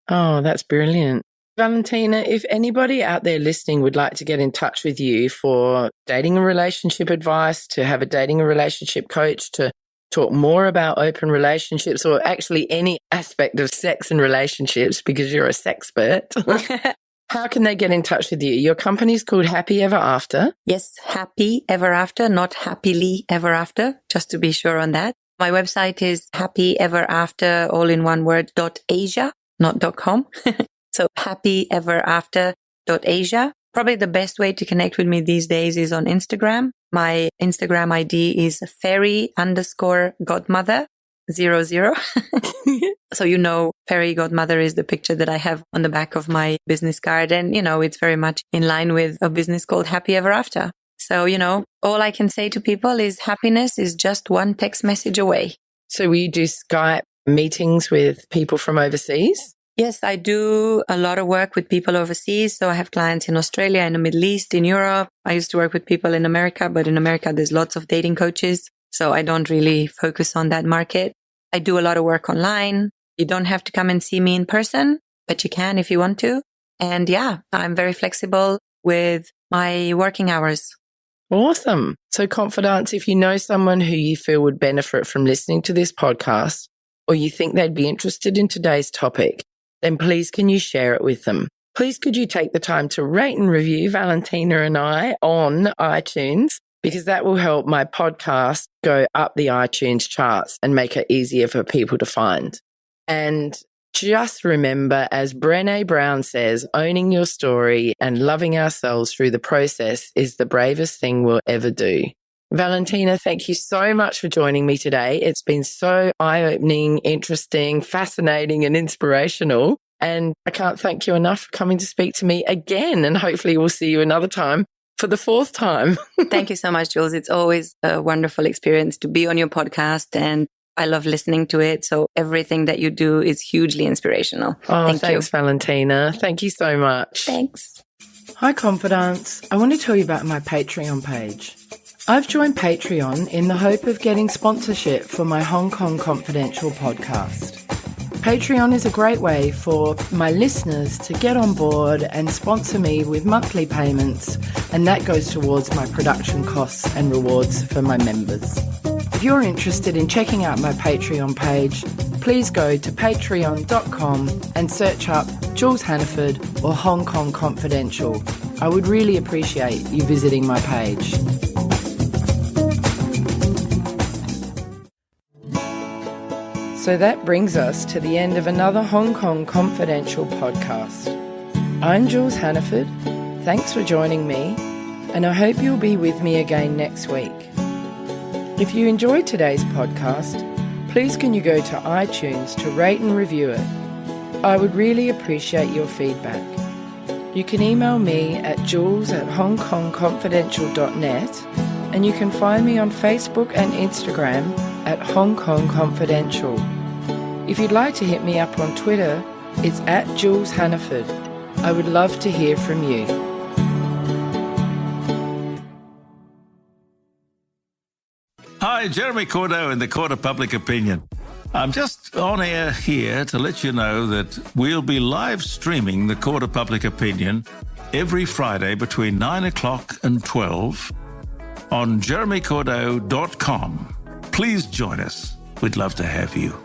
S2: Oh, that's brilliant. Valentina, if anybody out there listening would like to get in touch with you for dating and relationship advice, to have a dating and relationship coach, to talk more about open relationships or actually any aspect of sex and relationships because you're a sexpert, how can they get in touch with you? Your company's called Happy Ever After.
S4: Yes, Happy Ever After, not Happily Ever After, just to be sure on that. My website is happyeverafter, all in one word, .asia, not .com. So happyeverafter.asia. Probably the best way to connect with me these days is on Instagram. My Instagram ID is fairy_godmother00. So, fairy godmother is the picture that I have on the back of my business card. And, it's very much in line with a business called Happy Ever After. So, all I can say to people is happiness is just one text message away.
S2: So will you do Skype meetings with people from overseas?
S4: Yes, I do a lot of work with people overseas. So I have clients in Australia, in the Middle East, in Europe. I used to work with people in America, but in America, there's lots of dating coaches. So I don't really focus on that market. I do a lot of work online. You don't have to come and see me in person, but you can if you want to. And yeah, I'm very flexible with my working hours.
S2: Awesome. So, Confidants, if you know someone who you feel would benefit from listening to this podcast, or you think they'd be interested in today's topic, then please can you share it with them? Please could you take the time to rate and review Valentina and I on iTunes, because that will help my podcast go up the iTunes charts and make it easier for people to find. And just remember, as Brené Brown says, owning your story and loving ourselves through the process is the bravest thing we'll ever do. Valentina, thank you so much for joining me today. It's been so eye-opening, interesting, fascinating, and inspirational. And I can't thank you enough for coming to speak to me again. And hopefully we'll see you another time for the fourth time.
S4: Thank you so much, Jules. It's always a wonderful experience to be on your podcast, and I love listening to it. So everything that you do is hugely inspirational.
S2: Oh, thanks, Valentina. Thank you so much.
S4: Thanks.
S2: Hi, Confidants. I want to tell you about my Patreon page. I've joined Patreon in the hope of getting sponsorship for my Hong Kong Confidential podcast. Patreon is a great way for my listeners to get on board and sponsor me with monthly payments, and that goes towards my production costs and rewards for my members. If you're interested in checking out my Patreon page, please go to patreon.com and search up Jules Hannaford or Hong Kong Confidential. I would really appreciate you visiting my page. So that brings us to the end of another Hong Kong Confidential podcast. I'm Jules Hannaford. Thanks for joining me, and I hope you'll be with me again next week. If you enjoyed today's podcast, please can you go to iTunes to rate and review it. I would really appreciate your feedback. You can email me at jules@hongkongconfidential.net, and you can find me on Facebook and Instagram at Hong Kong Confidential. If you'd like to hit me up on Twitter, it's at Jules Hannaford. I would love to hear from you.
S1: Hi, Jeremy Cordeaux in the Court of Public Opinion. I'm just on air here to let you know that we'll be live streaming the Court of Public Opinion every Friday between 9 o'clock and 12 on jeremycordeaux.com. Please join us. We'd love to have you.